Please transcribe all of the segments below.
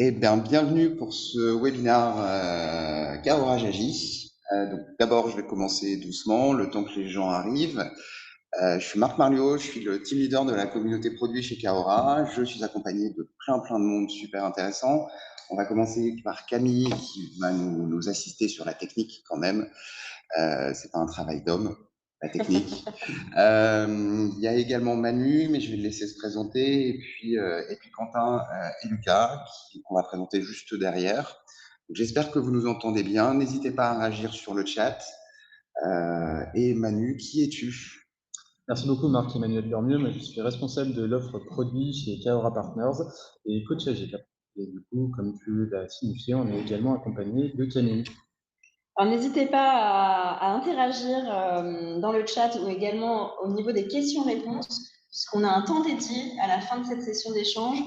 Eh bien, bienvenue pour ce webinaire Kaorage Agit. Donc, d'abord, je vais commencer doucement, le temps que les gens arrivent. Je suis Marc Marliot, je suis le team leader de la communauté produit chez Kaora. Je suis accompagné de plein de monde super intéressant. On va commencer par Camille qui va nous assister sur la technique quand même. C'est pas un travail d'homme, la technique. Il y a également Manu, mais je vais le laisser se présenter, et puis Quentin et Lucas, qu'on va présenter juste derrière. J'espère que vous nous entendez bien. N'hésitez pas à réagir sur le chat. Et Manu, qui es-tu? Merci beaucoup Marc-Emmanuel Dormieux. Moi, je suis responsable de l'offre produit chez Kaora Partners et coach agile. Et du coup, comme tu l'as signifié, on est également accompagné de Camille. Alors n'hésitez pas à interagir dans le chat ou également au niveau des questions-réponses, puisqu'on a un temps dédié à la fin de cette session d'échange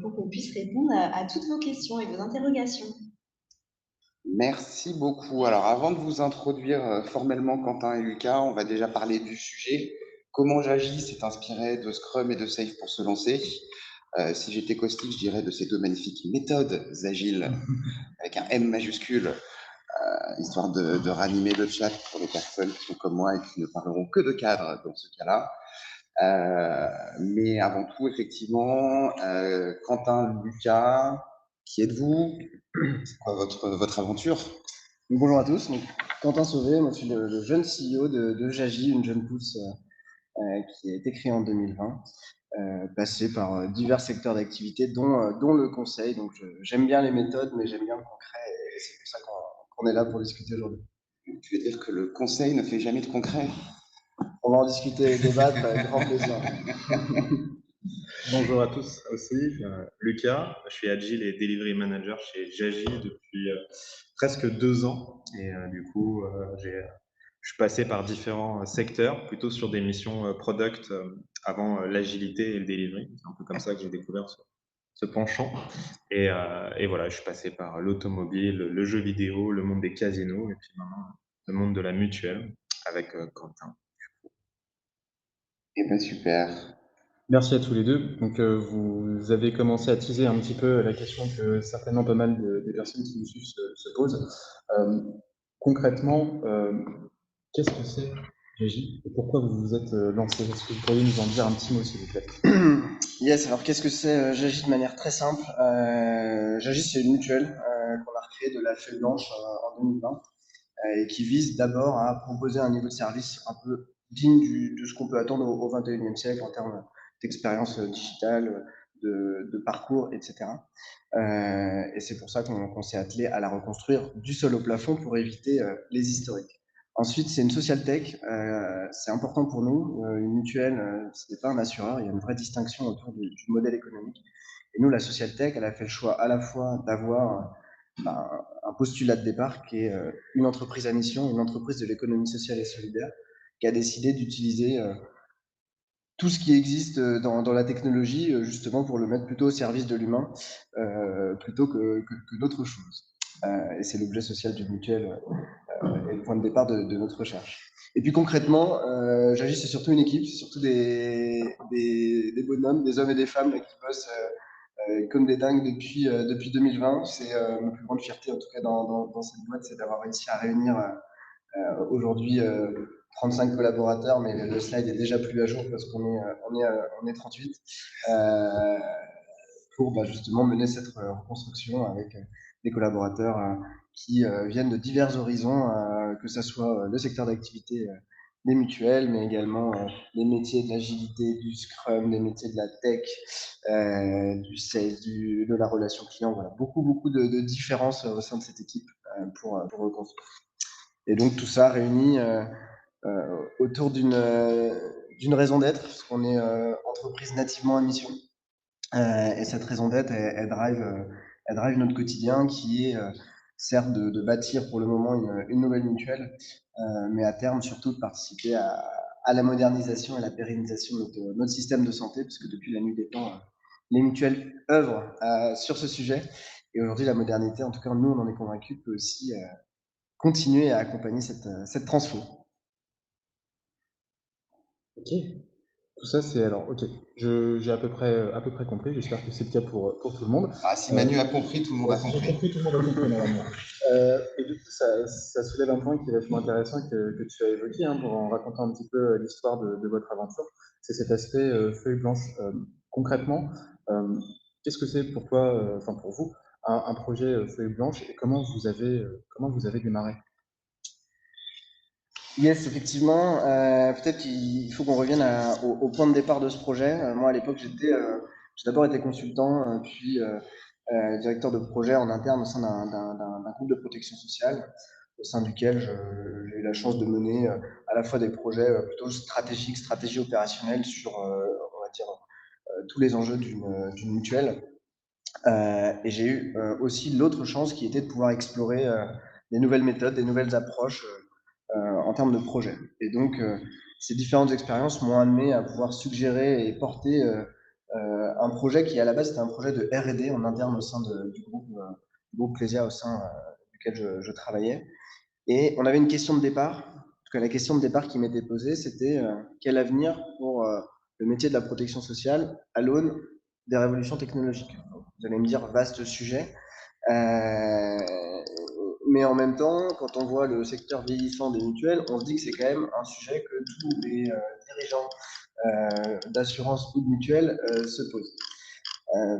pour qu'on puisse répondre à toutes vos questions et vos interrogations. Merci beaucoup. Alors, avant de vous introduire formellement Quentin et Lucas, on va déjà parler du sujet. Comment j'agis s'est inspiré de Scrum et de Safe pour se lancer. Si j'étais caustique, je dirais de ces deux magnifiques méthodes agiles avec un M majuscule, histoire de ranimer le chat pour les personnes qui sont comme moi et qui ne parleront que de cadre dans ce cas-là. Mais avant tout, effectivement, Quentin, Lucas, qui êtes-vous? C'est quoi votre aventure? Bonjour à tous, donc, Quentin Sauvé, moi je suis le jeune CEO de Jagi, une jeune pousse qui a été créée en 2020, passé par divers secteurs d'activité, dont le conseil. Donc j'aime bien les méthodes, mais j'aime bien le concret, et c'est pour ça qu'on est là pour discuter aujourd'hui. Tu veux dire que le conseil ne fait jamais de concret? On va en discuter et débattre avec grand plaisir. Bonjour à tous aussi, Lucas, je suis Agile et Delivery Manager chez Jagi depuis presque 2 ans et du coup je suis passé par différents secteurs, plutôt sur des missions product avant l'agilité et le delivery. C'est un peu comme ça que j'ai découvert ce penchant et voilà, je suis passé par l'automobile, le jeu vidéo, le monde des casinos et puis maintenant le monde de la mutuelle avec Quentin. Eh bien, super. Merci à tous les deux. Donc, vous avez commencé à teaser un petit peu la question que certainement pas mal des personnes qui nous suivent se posent. Concrètement, qu'est-ce que c'est Jagi et pourquoi vous vous êtes lancé? Est-ce que vous pourriez nous en dire un petit mot, s'il vous plaît? Yes, alors qu'est-ce que c'est Jagi de manière très simple? Jagi, c'est une mutuelle qu'on a recréée de la feuille blanche en 2020 et qui vise d'abord à proposer un niveau de service un peu digne de ce qu'on peut attendre au XXIe siècle en termes d'expérience digitale, de parcours, etc. Et c'est pour ça qu'on s'est attelé à la reconstruire du sol au plafond pour éviter les historiques. Ensuite, c'est une social tech, c'est important pour nous. Une mutuelle, ce n'est pas un assureur, il y a une vraie distinction autour du modèle économique. Et nous, la social tech, elle a fait le choix à la fois d'avoir un postulat de départ qui est une entreprise à mission, une entreprise de l'économie sociale et solidaire, qui a décidé d'utiliser tout ce qui existe dans la technologie, justement pour le mettre plutôt au service de l'humain, plutôt que d'autres choses. Et c'est l'objet social du mutuel et le point de départ de notre recherche. Et puis concrètement, Jagi, c'est surtout une équipe, c'est surtout des bonhommes, des hommes et des femmes là, qui bossent comme des dingues depuis 2020. C'est ma plus grande fierté, en tout cas dans cette boîte, c'est d'avoir réussi à réunir aujourd'hui 35 collaborateurs, mais le slide est déjà plus à jour parce qu'on est 38, pour justement mener cette reconstruction avec des collaborateurs qui viennent de divers horizons, que ce soit le secteur d'activité des mutuelles, mais également les métiers de l'agilité, du Scrum, les métiers de la tech, du sales, de la relation client. Voilà, beaucoup de différences au sein de cette équipe pour reconstruire. Et donc tout ça réuni autour d'une raison d'être, parce qu'on est entreprise nativement à mission. Et cette raison d'être, elle drive notre quotidien, qui est certes de bâtir pour le moment une nouvelle mutuelle, mais à terme surtout de participer à la modernisation et la pérennisation de notre système de santé, parce que depuis la nuit des temps, les mutuelles œuvrent sur ce sujet. Et aujourd'hui, la modernité, en tout cas nous, on en est convaincus, peut aussi continuer à accompagner cette transfo. Ok. Tout ça, c'est alors, ok, j'ai à peu près compris, j'espère que c'est le cas pour tout le monde. Ah, si Manu a compris, tout le monde a Si j'ai compris. compris, tout le monde a compris normalement. Et du coup, ça soulève un point qui est vachement intéressant que tu as évoqué hein, en racontant un petit peu l'histoire de votre aventure, c'est cet aspect feuille blanche. Concrètement, qu'est-ce que c'est pour toi, enfin pour vous, un projet feuille blanche et comment vous avez démarré? Yes, effectivement. Peut-être qu'il faut qu'on revienne au point de départ de ce projet. Moi, à l'époque, j'ai d'abord été consultant, puis directeur de projet en interne au sein d'un groupe de protection sociale, au sein duquel j'ai eu la chance de mener à la fois des projets plutôt stratégiques, stratégie opérationnelle sur, on va dire, tous les enjeux d'une mutuelle. Et j'ai eu aussi l'autre chance qui était de pouvoir explorer des nouvelles méthodes, des nouvelles approches en termes de projet. Et donc, ces différentes expériences m'ont amené à pouvoir suggérer et porter un projet qui, à la base, était un projet de R&D en interne au sein du groupe Clésia au sein duquel je travaillais. Et on avait une question de départ. En tout cas, la question de départ qui m'était posée, c'était quel avenir pour le métier de la protection sociale à l'aune des révolutions technologiques. Vous allez me dire, vaste sujet. Euh, mais en même temps, quand on voit le secteur vieillissant des mutuelles, on se dit que c'est quand même un sujet que tous les dirigeants d'assurance ou de mutuelle se posent.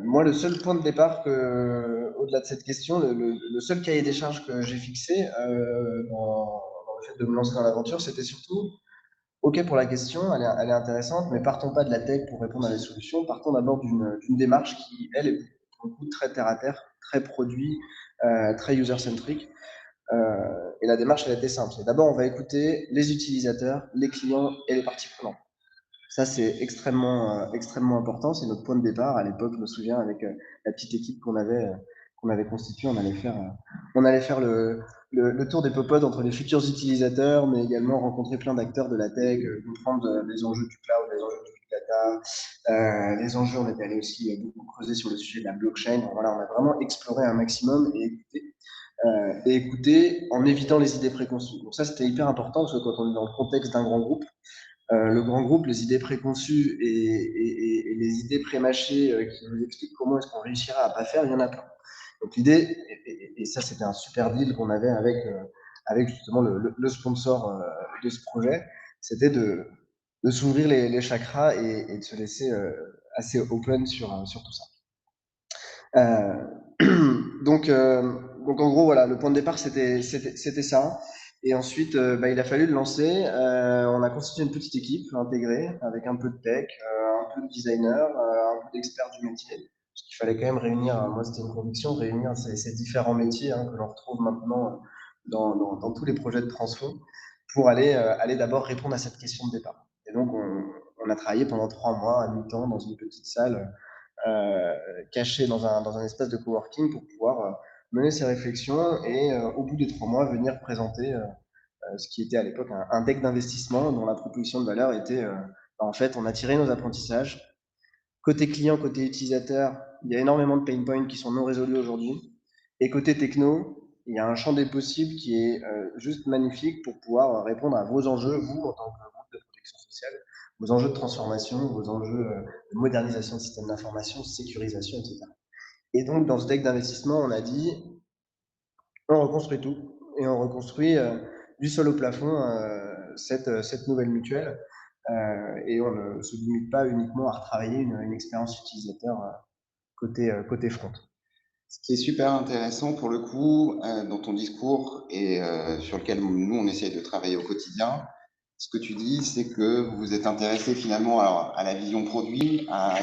Moi, le seul point de départ, au-delà de cette question, le seul cahier des charges que j'ai fixé dans le fait de me lancer dans l'aventure, c'était surtout, OK pour la question, elle est intéressante, mais partons pas de la tech pour répondre à des solutions, partons d'abord d'une démarche qui, elle, est pour le coup très terre à terre, très produit, très user-centric. Et la démarche, elle était simple. D'abord, on va écouter les utilisateurs, les clients et les parties prenantes. Ça, c'est extrêmement important. C'est notre point de départ. À l'époque, je me souviens, avec la petite équipe qu'on avait constituée, on allait faire le tour des popodes entre les futurs utilisateurs, mais également rencontrer plein d'acteurs de la tech, comprendre les enjeux du cloud, les enjeux du big data, les enjeux. On était allé aussi beaucoup creuser sur le sujet de la blockchain. Donc, voilà, on a vraiment exploré un maximum et écouter en évitant les idées préconçues. Donc ça, c'était hyper important parce que quand on est dans le contexte d'un grand groupe, le grand groupe, les idées préconçues et les idées prémâchées qui nous expliquent comment est-ce qu'on réussira à pas faire, il y en a plein. Donc l'idée, et ça c'était un super deal qu'on avait avec justement le sponsor de ce projet, c'était de s'ouvrir les chakras et de se laisser assez open sur tout ça. Donc, donc en gros, voilà, le point de départ, c'était ça. Et ensuite, il a fallu le lancer. On a constitué une petite équipe intégrée avec un peu de tech, un peu de designer, un peu d'experts du métier. Parce qu'il fallait quand même réunir, moi c'était une conviction, réunir ces différents métiers que l'on retrouve maintenant dans tous les projets de transfo pour aller d'abord répondre à cette question de départ. Et donc, on a travaillé pendant 3 mois à mi-temps dans une petite salle caché dans un espace de coworking pour pouvoir mener ces réflexions et au bout des 3 mois venir présenter ce qui était à l'époque un deck d'investissement dont la proposition de valeur était en fait on a tiré nos apprentissages. Côté client, côté utilisateur, il y a énormément de pain points qui sont non résolus aujourd'hui. Et côté techno, il y a un champ des possibles qui est juste magnifique pour pouvoir répondre à vos enjeux, vous, en tant que groupe de protection sociale, vos enjeux de transformation, vos enjeux de modernisation de systèmes d'information, sécurisation, etc. Et donc, dans ce deck d'investissement, on a dit, on reconstruit tout. Et on reconstruit du sol au plafond cette nouvelle mutuelle. Et on ne se limite pas uniquement à retravailler une expérience utilisateur côté front. Ce qui est super intéressant pour le coup dans ton discours et sur lequel nous on essaie de travailler au quotidien, ce que tu dis, c'est que vous vous êtes intéressé finalement à la vision produit, à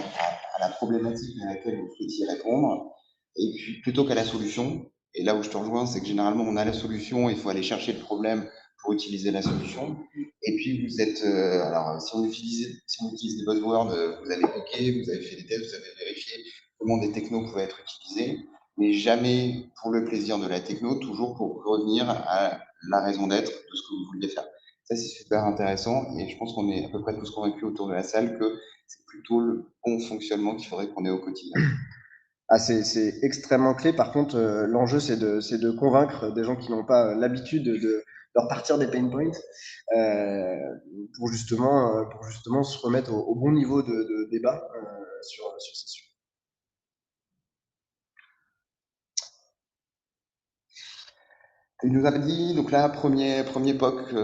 la problématique à laquelle vous souhaitiez répondre, et puis plutôt qu'à la solution. Et là où je te rejoins, c'est que généralement on a la solution, il faut aller chercher le problème pour utiliser la solution. Et puis vous êtes, alors si on utilise des buzzwords, vous avez évoqué, vous avez fait des tests, vous avez vérifié comment des technos pouvaient être utilisés, mais jamais pour le plaisir de la techno, toujours pour revenir à la raison d'être de ce que vous vouliez faire. Ça, c'est super intéressant et je pense qu'on est à peu près tous convaincus autour de la salle que c'est plutôt le bon fonctionnement qu'il faudrait qu'on ait au quotidien. Ah, c'est extrêmement clé. Par contre, l'enjeu, c'est de convaincre des gens qui n'ont pas l'habitude leur partir des pain points pour justement se remettre au bon niveau de débat sur ces sujets. Tu nous avais dit, donc là, premier POC,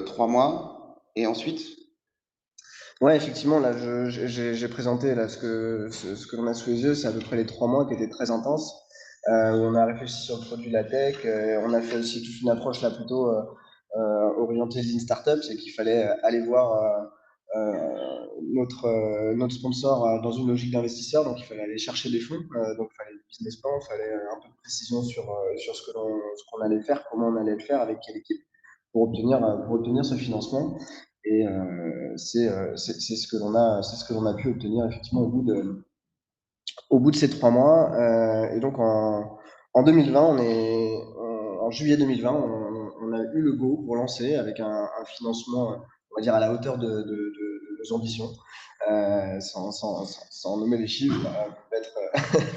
3 mois, et ensuite? Ouais, effectivement, là, j'ai présenté là, ce que l'on a sous les yeux, c'est à peu près les 3 mois qui étaient très intenses, où on a réfléchi sur le produit de la tech, on a fait aussi toute une approche là plutôt orientée Lean Startup, c'est qu'il fallait aller voir notre sponsor dans une logique d'investisseur, donc il fallait aller chercher des fonds, donc il fallait le business plan, il fallait un peu de précision sur ce qu'on allait faire, comment on allait le faire, avec quelle équipe, pour obtenir ce financement. Et c'est ce que l'on a pu obtenir effectivement au bout de ces 3 mois. Et donc en 2020, en juillet 2020, on a eu le go pour lancer avec un financement, on va dire, à la hauteur de nos ambitions. Sans nommer les chiffres,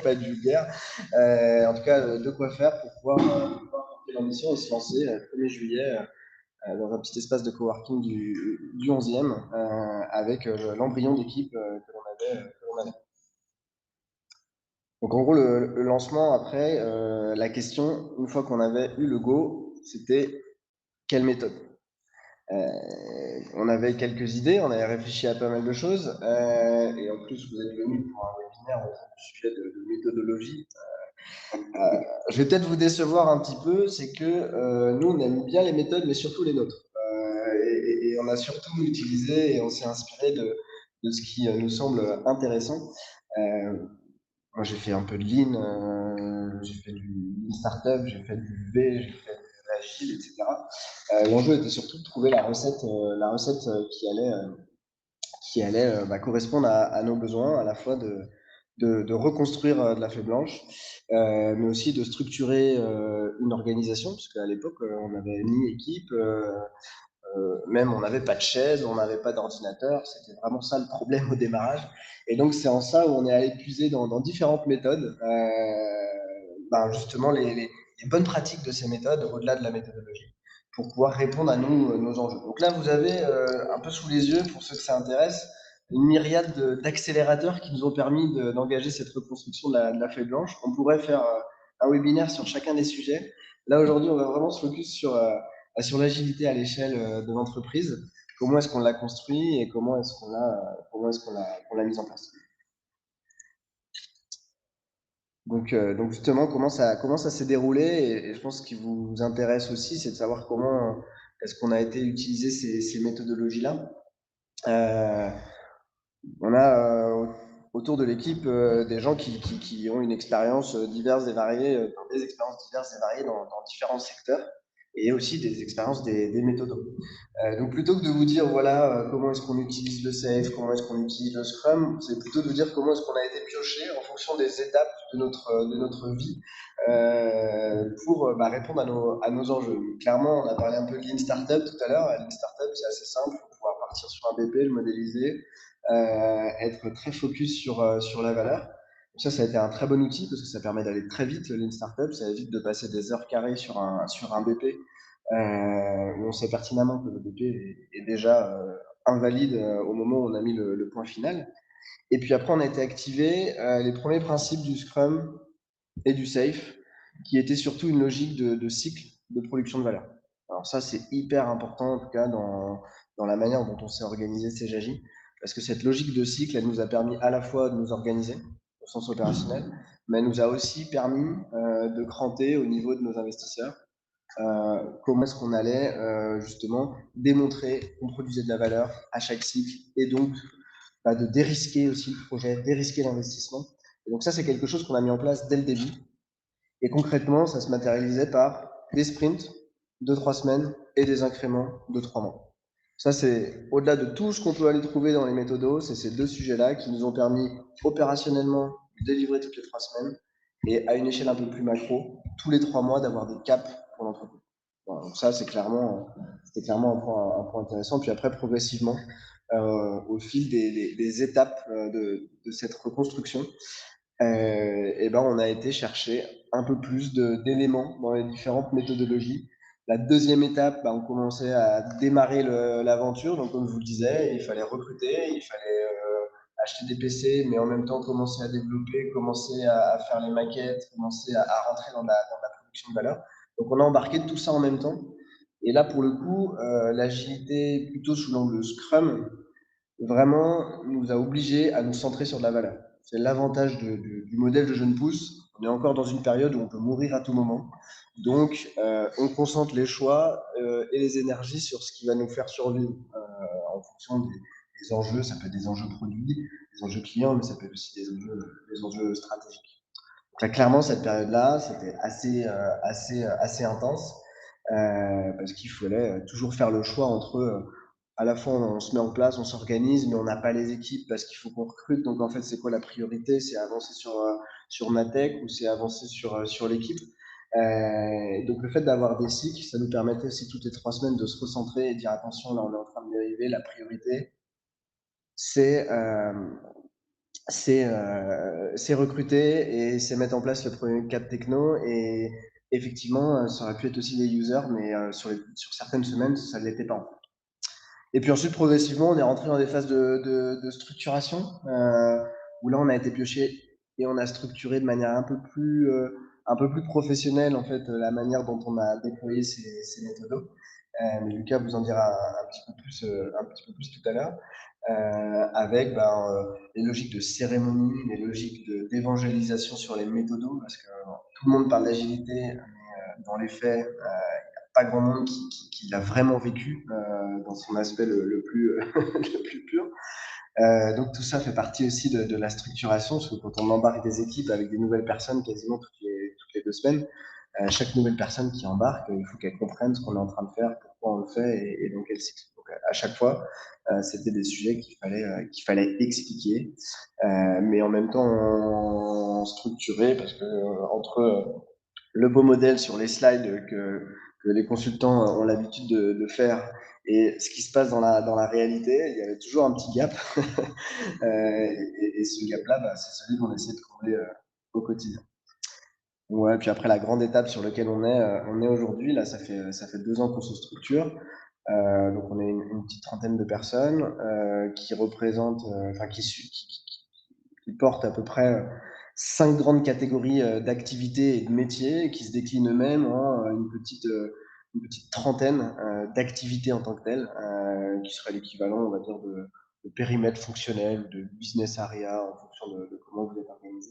pas être vulgaire. En tout cas, de quoi faire pour pouvoir porter l'ambition et se lancer le 1er juillet dans un petit espace de coworking du 11e avec l'embryon d'équipe que l'on avait. Donc en gros, le lancement, après, la question, une fois qu'on avait eu le go, c'était quelle méthode? On avait quelques idées, on avait réfléchi à pas mal de choses, et en plus, vous êtes venu pour un webinaire autour du sujet de méthodologie. Je vais peut-être vous décevoir un petit peu, c'est que nous, on aime bien les méthodes, mais surtout les nôtres. Et on a surtout utilisé et on s'est inspiré de ce qui nous semble intéressant. Moi, j'ai fait un peu de Lean, j'ai fait du Lean Startup, j'ai fait du V, j'ai fait de l'Agile, etc. L'enjeu était surtout de trouver la recette qui allait correspondre à nos besoins, à la fois de reconstruire de la feuille blanche, mais aussi de structurer une organisation, parce qu'à l'époque, on n'avait ni équipe, même on n'avait pas de chaise, on n'avait pas d'ordinateur, c'était vraiment ça le problème au démarrage. Et donc c'est en ça où on est allé puiser dans différentes méthodes, justement les bonnes pratiques de ces méthodes au-delà de la méthodologie, pour pouvoir répondre à nos enjeux. Donc là, vous avez un peu sous les yeux, pour ceux que ça intéresse, une myriade d'accélérateurs qui nous ont permis d'engager cette reconstruction de la feuille blanche. On pourrait faire un webinaire sur chacun des sujets. Là, aujourd'hui, on va vraiment se focus sur l'agilité à l'échelle de l'entreprise. Comment est-ce qu'on l'a construit et comment est-ce qu'on l'a mis en place. Donc justement, comment ça s'est déroulé, et je pense ce qui vous intéresse aussi, c'est de savoir comment est-ce qu'on a été utiliser ces méthodologies-là. On a autour de l'équipe des gens qui ont une expérience diverse et variée, des expériences diverses et variées dans différents secteurs, et aussi des expériences des méthodos. Donc plutôt que de vous dire voilà comment est-ce qu'on utilise le safe, comment est-ce qu'on utilise le scrum, c'est plutôt de vous dire comment est-ce qu'on a été pioché en fonction des étapes de notre vie pour répondre à nos enjeux. Clairement, on a parlé un peu de Lean Startup tout à l'heure. Lean Startup, c'est assez simple, il faut pouvoir partir sur un BP, le modéliser, être très focus sur la valeur. Donc ça a été un très bon outil parce que ça permet d'aller très vite, le Lean Startup, ça évite de passer des heures carrées sur un BP où on sait pertinemment que le BP est déjà invalide au moment où on a mis le point final. Et puis après, on a été activé les premiers principes du Scrum et du Safe, qui étaient surtout une logique de cycle de production de valeur. Alors ça, c'est hyper important, en tout cas, dans la manière dont on s'est organisé CJJ, parce que cette logique de cycle, elle nous a permis à la fois de nous organiser au sens opérationnel, mais elle nous a aussi permis de cranter au niveau de nos investisseurs comment est-ce qu'on allait justement démontrer qu'on produisait de la valeur à chaque cycle, et donc de dérisquer aussi le projet, dérisquer l'investissement. Et donc ça, c'est quelque chose qu'on a mis en place dès le début. Et concrètement, ça se matérialisait par des sprints de 3 semaines et des incréments de 3 mois. Ça, c'est au-delà de tout ce qu'on peut aller trouver dans les méthodos, c'est ces deux sujets-là qui nous ont permis opérationnellement de délivrer toutes les 3 semaines et à une échelle un peu plus macro, tous les 3 mois, d'avoir des caps pour l'entreprise. Voilà, donc ça, c'était clairement un point intéressant. Puis après, progressivement, au fil des étapes de cette reconstruction, on a été chercher un peu plus d'éléments dans les différentes méthodologies La deuxième étape, on commençait à démarrer l'aventure. Donc, comme je vous le disais, il fallait recruter, il fallait acheter des PC, mais en même temps commencer à développer, commencer à faire les maquettes, commencer à rentrer dans la production de valeur. Donc, on a embarqué tout ça en même temps. Et là, pour le coup, l'agilité, plutôt sous l'angle Scrum, vraiment nous a obligés à nous centrer sur de la valeur. C'est l'avantage du modèle de jeune pousse. On est encore dans une période où on peut mourir à tout moment. Donc, on concentre les choix et les énergies sur ce qui va nous faire survivre en fonction des enjeux. Ça peut être des enjeux produits, des enjeux clients, mais ça peut être aussi des enjeux stratégiques. Donc là, clairement, cette période-là, c'était assez intense parce qu'il fallait toujours faire le choix entre à la fois on se met en place, on s'organise, mais on n'a pas les équipes parce qu'il faut qu'on recrute. Donc en fait, c'est quoi la priorité? C'est avancer sur ma tech ou c'est avancer sur l'équipe? Donc le fait d'avoir des cycles, ça nous permettait aussi toutes les 3 semaines de se recentrer et dire attention, là on est en train de dériver, la priorité, c'est recruter et c'est mettre en place le premier cadre techno. Et effectivement, ça aurait pu être aussi des users, mais sur certaines semaines, ça ne l'était pas en fait. Et puis ensuite, progressivement, on est rentré dans des phases de structuration, où là, on a été pioché et on a structuré de manière un peu plus professionnelle, en fait, la manière dont on a déployé ces méthodos. Mais Lucas vous en dira un petit peu plus tout à l'heure, avec les logiques de cérémonie, les logiques d'évangélisation sur les méthodos, parce que tout le monde parle d'agilité, mais dans les faits, pas grand monde qui l'a vraiment vécu dans son aspect le plus, le plus pur. Donc tout ça fait partie aussi de la structuration, parce que quand on embarque des équipes avec des nouvelles personnes quasiment toutes les 2 semaines, chaque nouvelle personne qui embarque, il faut qu'elle comprenne ce qu'on est en train de faire, pourquoi on le fait et dans quel cycle. Donc à chaque fois, c'était des sujets qu'il fallait expliquer, mais en même temps structurer, parce que entre le beau modèle sur les slides que les consultants ont l'habitude de faire et ce qui se passe dans la réalité, il y avait toujours un petit gap. Et ce gap-là, c'est celui qu'on essaie de combler au quotidien. Ouais, puis après, la grande étape sur laquelle on est aujourd'hui, là, ça fait 2 ans qu'on se structure. Donc, on est une petite trentaine de personnes qui représentent, qui portent à peu près 5 grandes catégories d'activités et de métiers qui se déclinent eux-mêmes en une petite trentaine d'activités en tant que telles, qui serait l'équivalent, on va dire, de périmètre fonctionnel, de business area en fonction de comment vous êtes organisé.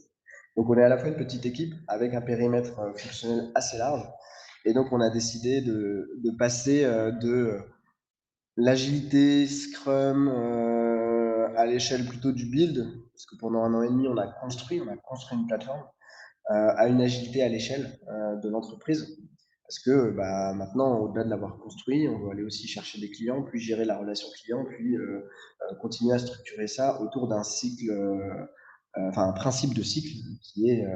Donc on est à la fois une petite équipe avec un périmètre fonctionnel assez large, et donc on a décidé de passer de l'agilité, Scrum, à l'échelle plutôt du build, parce que pendant 1 an et demi, on a construit une plateforme, à une agilité à l'échelle de l'entreprise. Parce que maintenant, au-delà de l'avoir construit, on doit aller aussi chercher des clients, puis gérer la relation client, puis continuer à structurer ça autour d'un cycle, un principe de cycle qui est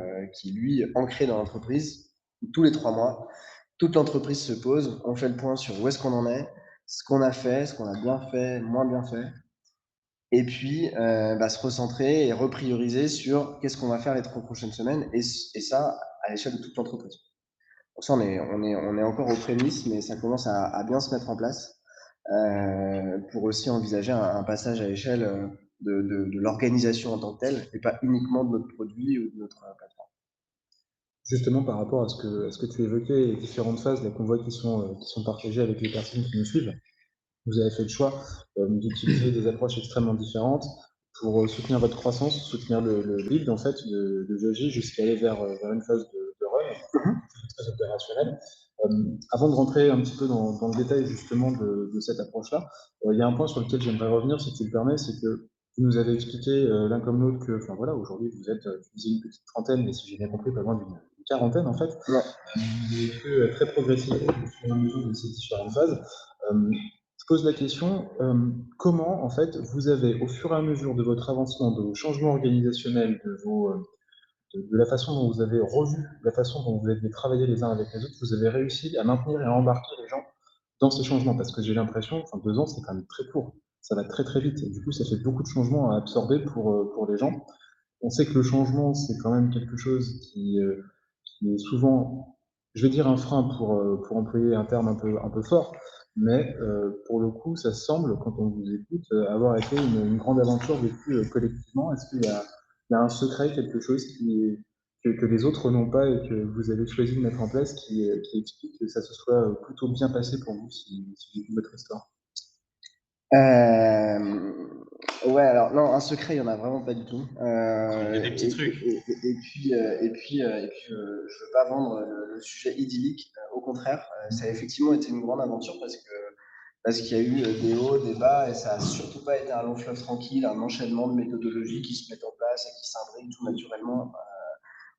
lui ancré dans l'entreprise. Tous les 3 mois, toute l'entreprise se pose, on fait le point sur où est-ce qu'on en est, ce qu'on a fait, ce qu'on a bien fait, moins bien fait, et puis se recentrer et reprioriser sur qu'est-ce qu'on va faire les 3 prochaines semaines, et ça à l'échelle de toute l'entreprise. Donc ça, on est encore aux prémices, mais ça commence à bien se mettre en place pour aussi envisager un passage à l'échelle de l'organisation en tant que telle, et pas uniquement de notre produit ou de notre plateforme. Justement, par rapport à ce que tu évoquais, les différentes phases, là, qu'on voit qui sont partagées avec les personnes qui nous suivent, vous avez fait le choix d'utiliser des approches extrêmement différentes pour soutenir votre croissance, soutenir le build en fait de Joji jusqu'à aller vers une phase de run, très opérationnelle. Avant de rentrer un petit peu dans le détail justement de cette approche-là, il y a un point sur lequel j'aimerais revenir, si tu le permets, c'est que vous nous avez expliqué l'un comme l'autre que, enfin voilà, aujourd'hui vous êtes, tu disais, une petite trentaine, mais si j'ai bien compris, pas loin d'une quarantaine en fait. Ouais. Vous avez pu très progressivement au fur et à mesure de ces différentes phases. Je pose la question, comment en fait vous avez, au fur et à mesure de votre avancement, de vos changements organisationnels, de la façon dont vous avez revu, la façon dont vous avez travaillé les uns avec les autres, vous avez réussi à maintenir et à embarquer les gens dans ces changements? Parce que j'ai l'impression, 2 ans, c'est quand même très court. Ça va très très vite. Et du coup, ça fait beaucoup de changements à absorber pour les gens. On sait que le changement, c'est quand même quelque chose qui est souvent je vais dire un frein pour employer un terme un peu fort, mais pour le coup, ça semble, quand on vous écoute, avoir été une grande aventure vécue collectivement. Est-ce qu'il y a un secret, quelque chose que les autres n'ont pas et que vous avez choisi de mettre en place qui explique que ça se soit plutôt bien passé pour vous, si j'ai vu votre histoire? Ouais, alors non, un secret, il n'y en a vraiment pas du tout. Il y a des petits trucs. Et puis, je veux pas vendre le sujet idyllique. Au contraire, ça a effectivement été une grande aventure parce qu'il y a eu des hauts, des bas, et ça a surtout pas été un long fleuve tranquille, un enchaînement de méthodologies qui se mettent en place et qui s'imbriquent tout naturellement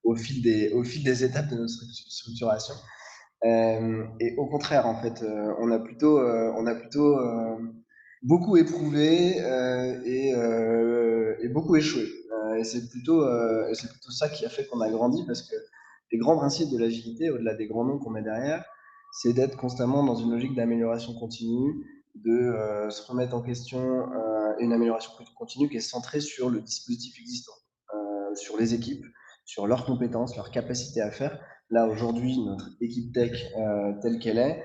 au fil des étapes de notre structuration. Et au contraire, en fait, on a plutôt beaucoup éprouvé et beaucoup échoué. Et c'est plutôt ça qui a fait qu'on a grandi, parce que les grands principes de l'agilité, au-delà des grands noms qu'on met derrière, c'est d'être constamment dans une logique d'amélioration continue, de se remettre en question, et une amélioration continue qui est centrée sur le dispositif existant, sur les équipes, sur leurs compétences, leur capacité à faire. Là, aujourd'hui, notre équipe tech telle qu'elle est,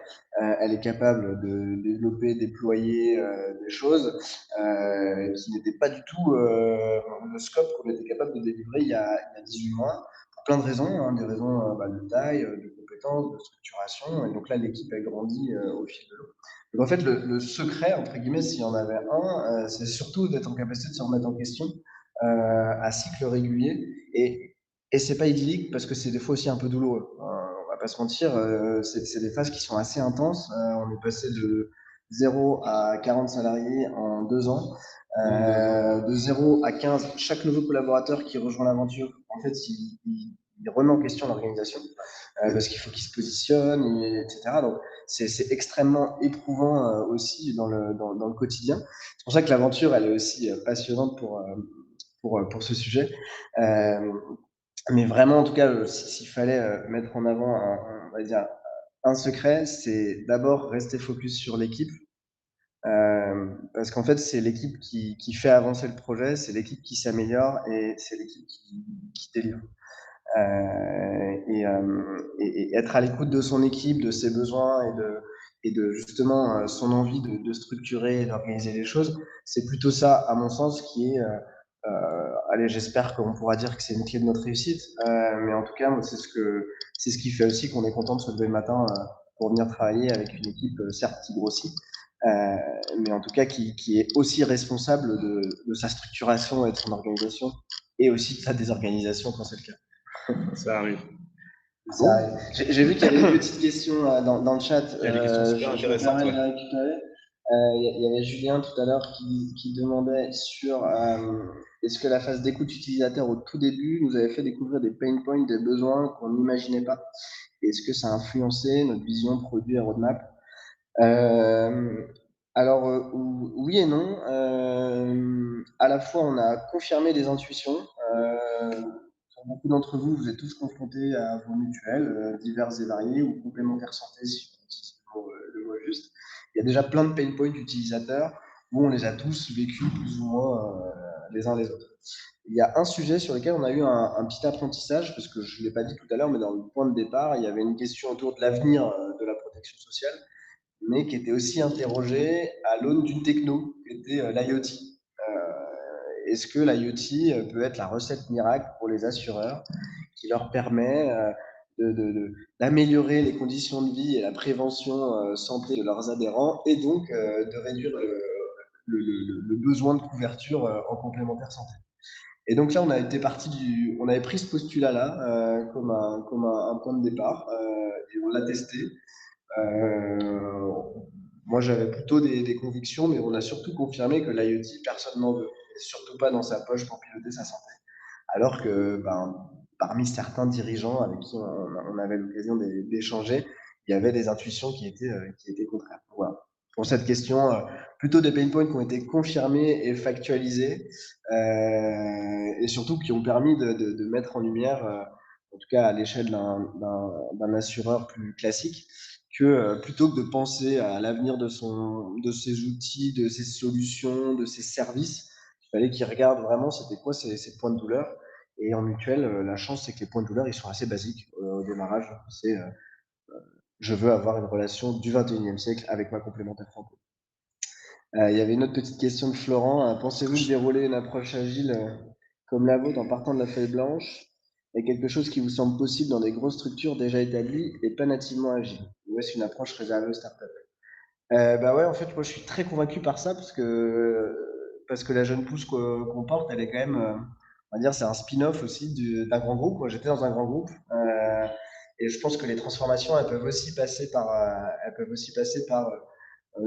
elle est capable de développer, déployer des choses qui n'étaient pas du tout le scope qu'on était capable de délivrer il y a 18 mois, pour plein de raisons, hein, des raisons de taille, de compétences, de structuration. Et donc là, l'équipe a grandi au fil de l'eau. Donc en fait, le secret, entre guillemets, s'il y en avait un, c'est surtout d'être en capacité de se remettre en question à cycle régulier. Et c'est pas idyllique, parce que c'est des fois aussi un peu douloureux. On va pas se mentir, c'est des phases qui sont assez intenses. On est passé de 0 à 40 salariés en 2 ans. De 0 à 15, chaque nouveau collaborateur qui rejoint l'aventure, en fait, il remet en question l'organisation, parce qu'il faut qu'il se positionne, etc. Donc, c'est extrêmement éprouvant aussi dans le quotidien. C'est pour ça que l'aventure, elle est aussi passionnante pour ce sujet. Mais vraiment, en tout cas, s'il fallait mettre en avant, on va dire, un secret, c'est d'abord rester focus sur l'équipe. Parce qu'en fait, c'est l'équipe qui fait avancer le projet, c'est l'équipe qui s'améliore et c'est l'équipe qui délivre. Et être à l'écoute de son équipe, de ses besoins et de justement son envie de structurer et d'organiser les choses, c'est plutôt ça, à mon sens, qui est allez, j'espère qu'on pourra dire que c'est une clé de notre réussite, mais en tout cas, moi, c'est ce qui fait aussi qu'on est content de se lever le matin pour venir travailler avec une équipe, certes, qui grossit, mais en tout cas qui est aussi responsable de sa structuration et de son organisation, et aussi de sa désorganisation quand c'est le cas. Ça arrive. Ça arrive. J'ai vu qu'il y avait une petite question dans le chat. Il y a des questions super Je me intéressantes. permets de la récupérer. Il y avait Julien tout à l'heure qui demandait sur est-ce que la phase d'écoute utilisateur au tout début nous avait fait découvrir des pain points, des besoins qu'on n'imaginait pas? Est-ce que ça a influencé notre vision produit et roadmap? Alors, oui et non. À la fois, on a confirmé des intuitions. Pour beaucoup d'entre vous, vous êtes tous confrontés à vos mutuelles diverses et variées, ou complémentaires santé, si on utilise le mot juste. Il y a déjà plein de pain points utilisateurs où on les a tous vécus plus ou moins les uns les autres. Il y a un sujet sur lequel on a eu un petit apprentissage, parce que je ne l'ai pas dit tout à l'heure, mais dans le point de départ, il y avait une question autour de l'avenir de la protection sociale, mais qui était aussi interrogé à l'aune d'une techno, qui était l'IoT. Est-ce que l'IoT peut être la recette miracle pour les assureurs, qui leur permet d'améliorer les conditions de vie et la prévention santé de leurs adhérents, et donc de réduire le besoin de couverture en complémentaire santé? Et donc là, on avait pris ce postulat-là comme un point de départ, et on l'a testé. Moi, j'avais plutôt des convictions, mais on a surtout confirmé que l'IoT, personne n'en veut, et surtout pas dans sa poche pour piloter sa santé. Alors que parmi certains dirigeants avec qui on avait l'occasion d'échanger, il y avait des intuitions qui étaient contraires. Voilà. Pour cette question, plutôt des pain points qui ont été confirmés et factualisés, et surtout qui ont permis de mettre en lumière, en tout cas à l'échelle d'un assureur plus classique, que plutôt que de penser à l'avenir de ses outils, de ses solutions, de ses services, il fallait qu'il regarde vraiment c'était quoi ses points de douleur. Et en mutuelle, la chance, c'est que les points de douleur, ils sont assez basiques au démarrage. C'est je veux avoir une relation du 21e siècle avec ma complémentaire franco. Il y avait une autre petite question de Florent. Pensez-vous que dérouler une approche agile comme la vôtre en partant de la feuille blanche est quelque chose qui vous semble possible dans des grosses structures déjà établies et pas nativement agiles? Ou est-ce une approche réservée aux startups? Bah ouais, en fait, moi je suis très convaincu par ça parce que la jeune pousse qu'on porte, elle est quand même, on va dire, c'est un spin-off aussi d'un grand groupe. Moi, j'étais dans un grand groupe et je pense que les transformations, elles peuvent aussi passer par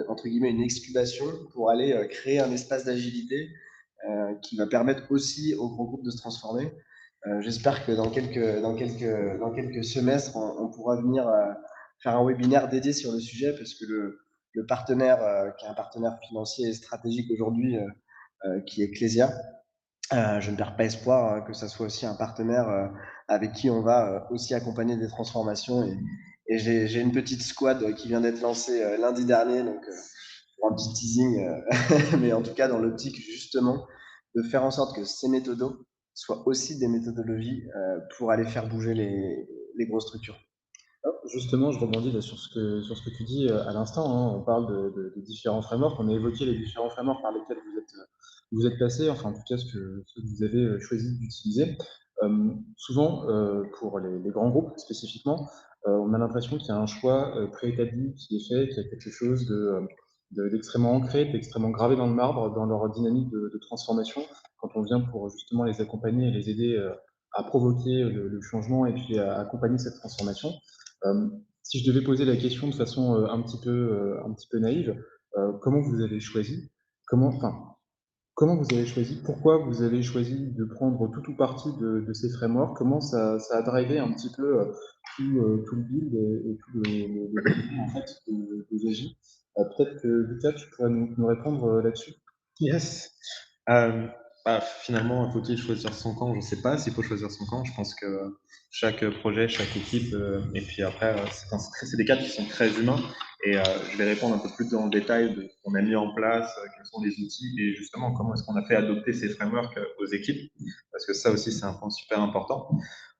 entre guillemets une excubation pour aller créer un espace d'agilité qui va permettre aussi au gros groupe de se transformer. J'espère que dans quelques semestres, on pourra venir faire un webinaire dédié sur le sujet parce que le partenaire, qui est un partenaire financier et stratégique aujourd'hui, qui est Clésia, je ne perds pas espoir que ça soit aussi un partenaire avec qui on va aussi accompagner des transformations. Et j'ai une petite squad qui vient d'être lancée lundi dernier, donc pour un petit teasing, mais en tout cas dans l'optique justement de faire en sorte que ces méthodos soient aussi des méthodologies pour aller faire bouger les grosses structures. Justement, je rebondis là sur ce que tu dis à l'instant, hein. On parle de différents frameworks. On a évoqué les différents frameworks par lesquels vous êtes passé, enfin en tout cas ce que vous avez choisi d'utiliser. Souvent, pour les grands groupes spécifiquement, on a l'impression qu'il y a un choix préétabli qui est fait, qu'il y a quelque chose d'extrêmement ancré, d'extrêmement gravé dans le marbre dans leur dynamique de transformation, quand on vient pour justement les accompagner et les aider à provoquer le changement et puis à accompagner cette transformation. Si je devais poser la question de façon un petit peu naïve, comment vous avez choisi? Enfin, comment vous avez choisi? Pourquoi vous avez choisi de prendre tout ou partie de ces frameworks? Comment ça a drivé un petit peu tout le build et tout le développement en fait, de Zagi? Peut-être que Lucas, tu pourrais nous répondre là-dessus. Yes. Finalement, faut-il choisir son camp? Je ne sais pas s'il faut choisir son camp. Je pense que chaque projet, chaque équipe, et puis après, c'est des cas qui sont très humains. Et je vais répondre un peu plus dans le détail de ce qu'on a mis en place, quels sont les outils et justement comment est-ce qu'on a fait adopter ces frameworks aux équipes. Parce que ça aussi, c'est un point super important.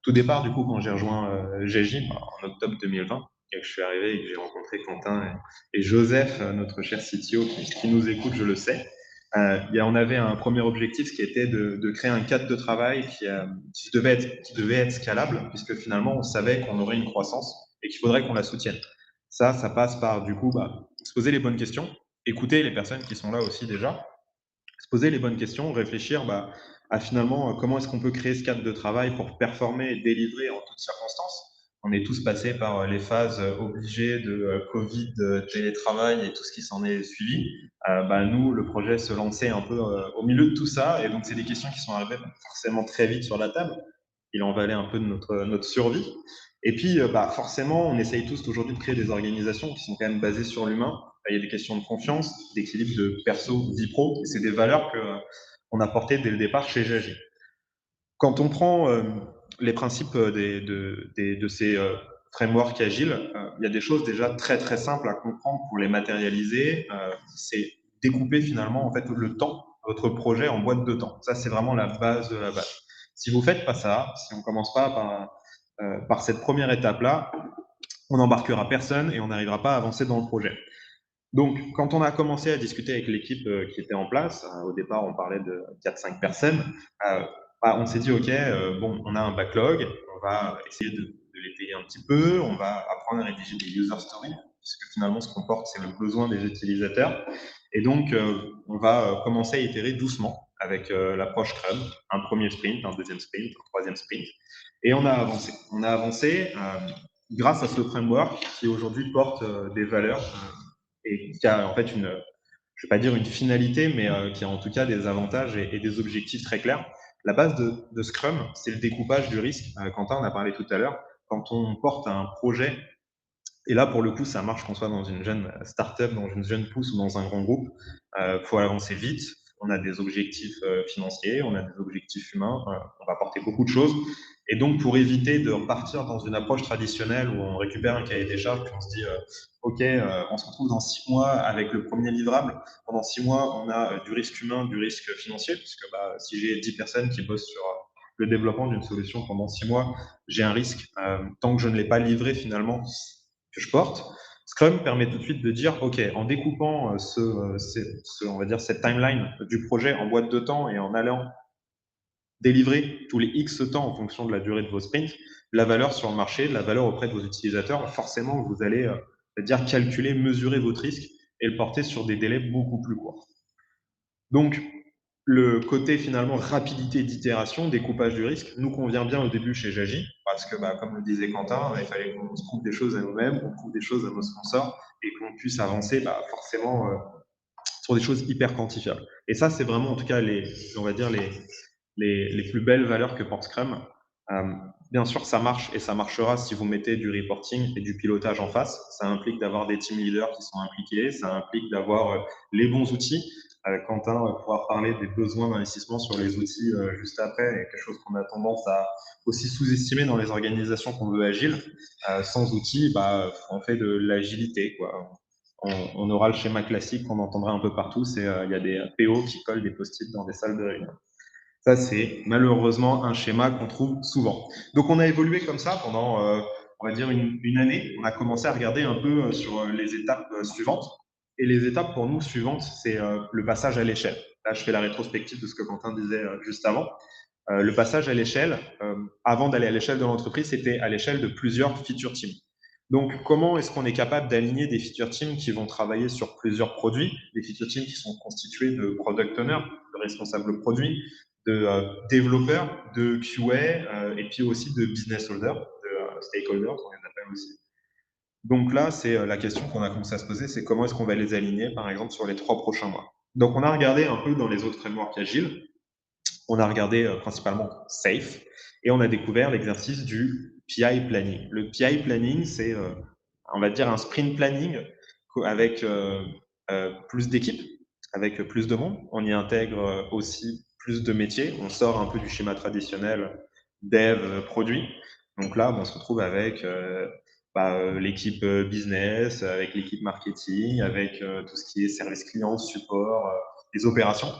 Tout départ, du coup, quand j'ai rejoint Gégim en octobre 2020, et que je suis arrivé et que j'ai rencontré Quentin et Joseph, notre cher CTO, qui nous écoute, je le sais. On avait un premier objectif qui était de créer un cadre de travail qui devait être scalable, puisque finalement, on savait qu'on aurait une croissance et qu'il faudrait qu'on la soutienne. Ça passe par, du coup, se poser les bonnes questions, écouter les personnes qui sont là aussi déjà, se poser les bonnes questions, réfléchir à finalement comment est-ce qu'on peut créer ce cadre de travail pour performer et délivrer en toutes circonstances. On est tous passés par les phases obligées de Covid, télétravail et tout ce qui s'en est suivi. Nous, le projet se lançait un peu au milieu de tout ça. Et donc, c'est des questions qui sont arrivées forcément très vite sur la table. Il en valait un peu de notre survie. Et puis, forcément, on essaye tous aujourd'hui de créer des organisations qui sont quand même basées sur l'humain. Il y a des questions de confiance, d'équilibre de perso, vie pro. Et c'est des valeurs qu'on a portées dès le départ chez GG. Quand on prend les principes de ces frameworks agiles, il y a des choses déjà très très simples à comprendre pour les matérialiser. C'est découper finalement en fait le temps, votre projet en boîte de temps. Ça, c'est vraiment la base de la base. Si vous faites pas ça, si on commence pas par cette première étape-là, on n'embarquera personne et on n'arrivera pas à avancer dans le projet. Donc, quand on a commencé à discuter avec l'équipe qui était en place, au départ, on parlait de 4-5 personnes, on s'est dit, OK, on a un backlog, on va essayer de l'étayer un petit peu, on va apprendre à rédiger des user stories, puisque finalement, ce qu'on porte, c'est le besoin des utilisateurs. Et donc, on va commencer à itérer doucement avec l'approche Scrum, un premier sprint, un deuxième sprint, un troisième sprint. Et on a avancé. On a avancé grâce à ce framework qui aujourd'hui porte des valeurs et qui a en fait je ne vais pas dire une finalité, mais qui a en tout cas des avantages et des objectifs très clairs. La base de Scrum, c'est le découpage du risque. Quentin en a parlé tout à l'heure. Quand on porte un projet, et là pour le coup ça marche qu'on soit dans une jeune startup, dans une jeune pousse ou dans un grand groupe, faut avancer vite. On a des objectifs financiers, on a des objectifs humains, on va porter beaucoup de choses. Et donc, pour éviter de repartir dans une approche traditionnelle où on récupère un cahier des charges, puis on se dit, OK, on se retrouve dans 6 mois avec le premier livrable. Pendant 6 mois, on a du risque humain, du risque financier, puisque si j'ai 10 personnes qui bossent sur le développement d'une solution pendant 6 mois, j'ai un risque. Tant que je ne l'ai pas livré, finalement, que je porte, Scrum permet tout de suite de dire, OK, en découpant on va dire cette timeline du projet en boîte de temps et en allant délivrer tous les X temps en fonction de la durée de vos sprints, la valeur sur le marché, la valeur auprès de vos utilisateurs, forcément, vous allez dire calculer, mesurer votre risque et le porter sur des délais beaucoup plus courts. Donc, le côté finalement rapidité d'itération, découpage du risque, nous convient bien au début chez Jagi, parce que comme le disait Quentin, il fallait qu'on se prouve des choses à nous-mêmes, qu'on prouve des choses à nos sponsors et qu'on puisse avancer forcément sur des choses hyper quantifiables. Et ça, c'est vraiment en tout cas on va dire les plus belles valeurs que porte Scrum. Bien sûr, ça marche et ça marchera si vous mettez du reporting et du pilotage en face. Ça implique d'avoir des team leaders qui sont impliqués, ça implique d'avoir les bons outils. Quentin va pouvoir parler des besoins d'investissement sur les outils juste après, et quelque chose qu'on a tendance à aussi sous-estimer dans les organisations qu'on veut agiles. Sans outils, on fait de l'agilité, quoi. On aura le schéma classique qu'on entendra un peu partout, c'est il y a des PO qui collent des post-it dans des salles de réunion. Ça, c'est malheureusement un schéma qu'on trouve souvent. Donc, on a évolué comme ça pendant, on va dire, une année. On a commencé à regarder un peu sur les étapes suivantes. Et les étapes pour nous suivantes, c'est le passage à l'échelle. Là, je fais la rétrospective de ce que Quentin disait juste avant. Le passage à l'échelle, avant d'aller à l'échelle de l'entreprise, c'était à l'échelle de plusieurs feature teams. Donc, comment est-ce qu'on est capable d'aligner des feature teams qui vont travailler sur plusieurs produits, des feature teams qui sont constitués de product owners, de responsables produits, de développeurs, de QA et puis aussi de business holders, de stakeholders, on les appelle aussi. Donc là, c'est la question qu'on a commencé à se poser, c'est comment est-ce qu'on va les aligner, par exemple, sur les 3 prochains mois. Donc, on a regardé un peu dans les autres frameworks agiles, on a regardé principalement SAFe et on a découvert l'exercice du PI planning. Le PI planning, c'est, on va dire, un sprint planning avec plus d'équipes, avec plus de monde. On y intègre aussi plus de métiers. On sort un peu du schéma traditionnel dev produit. Donc là, on se retrouve avec l'équipe business, avec l'équipe marketing, avec tout ce qui est service client, support, les opérations.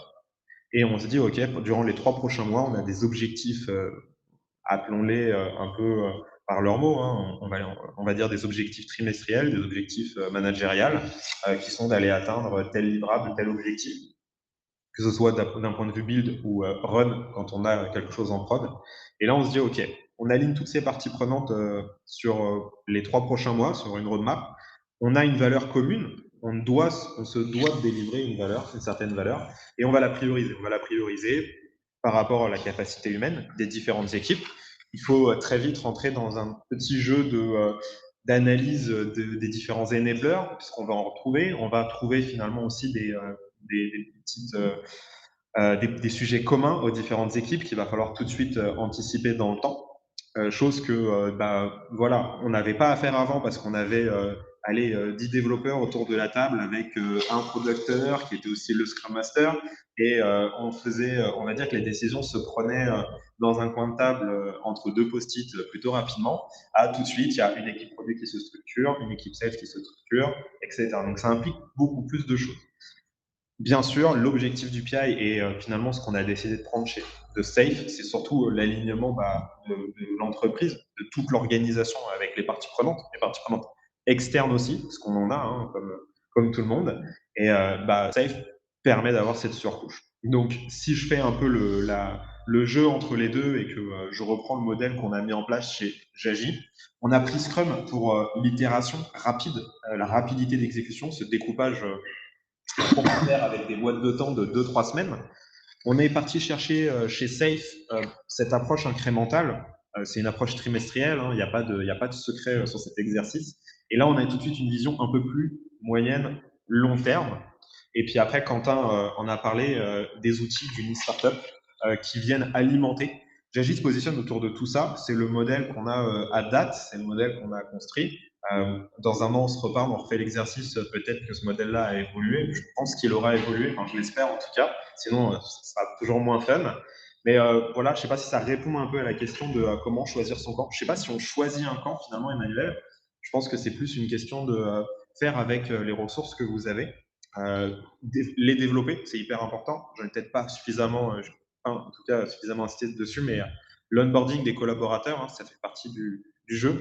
Et on se dit, OK, durant les 3 prochains mois, on a des objectifs, appelons-les un peu par leurs mots, hein, on va dire des objectifs trimestriels, des objectifs managériales, qui sont d'aller atteindre tel livrable, tel objectif, que ce soit d'un point de vue build ou run quand on a quelque chose en prod. Et là, on se dit, OK, on aligne toutes ces parties prenantes sur les 3 prochains mois, sur une roadmap. On a une valeur commune, on se doit de délivrer une certaine valeur, et on va la prioriser. On va la prioriser par rapport à la capacité humaine des différentes équipes. Il faut très vite rentrer dans un petit jeu d'analyse des différents enablers, puisqu'on va en retrouver. On va trouver finalement aussi des petites des sujets communs aux différentes équipes qu'il va falloir tout de suite anticiper dans le temps. Chose que voilà, on n'avait pas à faire avant parce qu'on avait 10 développeurs autour de la table avec un product owner qui était aussi le Scrum Master et on faisait, on va dire que les décisions se prenaient dans un coin de table entre deux post-it plutôt rapidement. Tout de suite, il y a une équipe produit qui se structure, une équipe sales qui se structure, etc. Donc ça implique beaucoup plus de choses. Bien sûr, l'objectif du PI et finalement ce qu'on a décidé de prendre de SAFe, c'est surtout l'alignement de l'entreprise, de toute l'organisation avec les parties prenantes externes aussi, parce qu'on en a, hein, comme tout le monde. Et SAFe permet d'avoir cette surcouche. Donc, si je fais un peu le jeu entre les deux et que je reprends le modèle qu'on a mis en place chez Jagi, on a pris Scrum pour l'itération rapide, la rapidité d'exécution, ce découpage pour faire avec des boîtes de temps de 2-3 semaines. On est parti chercher chez Safe cette approche incrémentale. C'est une approche trimestrielle, il n'y a pas de secret sur cet exercice. Et là, on a tout de suite une vision un peu plus moyenne, long terme. Et puis après, Quentin en a parlé des outils d'une startup qui viennent alimenter. Jagi se positionne autour de tout ça. C'est le modèle qu'on a à date, c'est le modèle qu'on a construit. Dans un an, on se reparle, on refait l'exercice. Peut-être que ce modèle-là a évolué. Je pense qu'il aura évolué, enfin, je l'espère en tout cas. Sinon, ce sera toujours moins fun. Mais voilà, je ne sais pas si ça répond un peu à la question de comment choisir son camp. Je ne sais pas si on choisit un camp finalement, Emmanuel. Je pense que c'est plus une question de faire avec les ressources que vous avez. Les développer, c'est hyper important. Je n'ai peut-être pas suffisamment, en tout cas suffisamment insisté dessus, mais l'onboarding des collaborateurs, ça fait partie du jeu.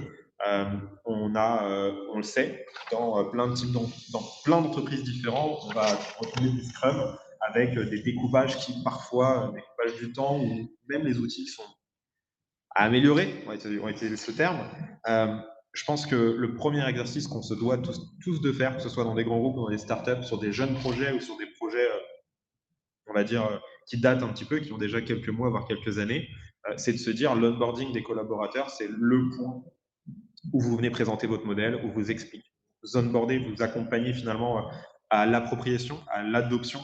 On le sait, dans plein de types dans plein d'entreprises différentes, on va retrouver du Scrum avec des découpages qui parfois découpage du temps ou même les outils qui sont à améliorer, on va utiliser ce terme. Je pense que le premier exercice qu'on se doit tous de faire, que ce soit dans des grands groupes ou dans des startups, sur des jeunes projets ou sur des projets, on va dire, qui datent un petit peu, qui ont déjà quelques mois, voire quelques années, c'est de se dire l'onboarding des collaborateurs, c'est le point où vous venez présenter votre modèle, où vous expliquez. Vous onboardez, vous accompagnez finalement à l'appropriation, à l'adoption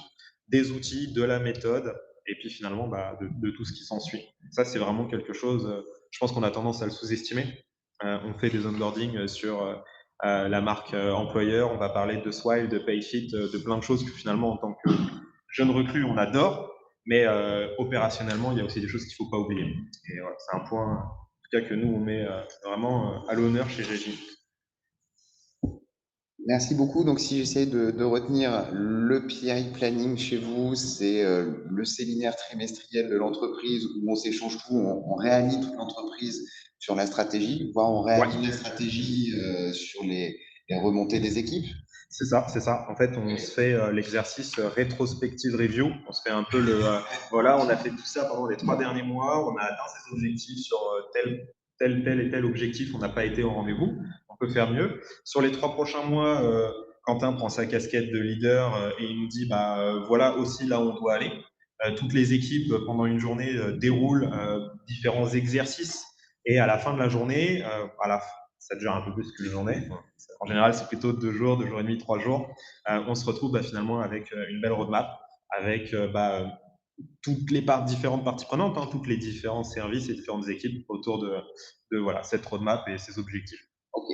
des outils, de la méthode, et puis finalement de tout ce qui s'ensuit. Ça, c'est vraiment quelque chose, je pense qu'on a tendance à le sous-estimer. On fait des onboardings sur la marque employeur, on va parler de Swile, de Payfit, de plein de choses que finalement, en tant que jeune recrue, on adore, mais opérationnellement, il y a aussi des choses qu'il ne faut pas oublier. Et voilà, c'est un point, en tout cas, que nous, on met vraiment à l'honneur chez Régie. Merci beaucoup. Donc, si j'essaie de retenir le PI planning chez vous, c'est le séminaire trimestriel de l'entreprise où on s'échange tout, on réaligne toute l'entreprise sur la stratégie, voire on réaligne la stratégie sur les remontées des équipes. C'est ça, c'est ça. En fait, on se fait l'exercice rétrospective review. On se fait un peu voilà, on a fait tout ça pendant les 3 derniers mois, on a atteint ses objectifs sur tel et tel objectif, on n'a pas été au rendez-vous. On peut faire mieux. Sur les 3 prochains mois, Quentin prend sa casquette de leader et il nous dit, voilà aussi là où on doit aller. Toutes les équipes, pendant une journée, déroulent différents exercices. Et à la fin de la journée, ça dure un peu plus qu'une journée. En général, c'est plutôt 2 jours, 2 jours et demi, 3 jours. On se retrouve finalement avec une belle roadmap, avec toutes les différentes parties prenantes, toutes les différents services et différentes équipes autour de voilà, cette roadmap et ses objectifs. Ok.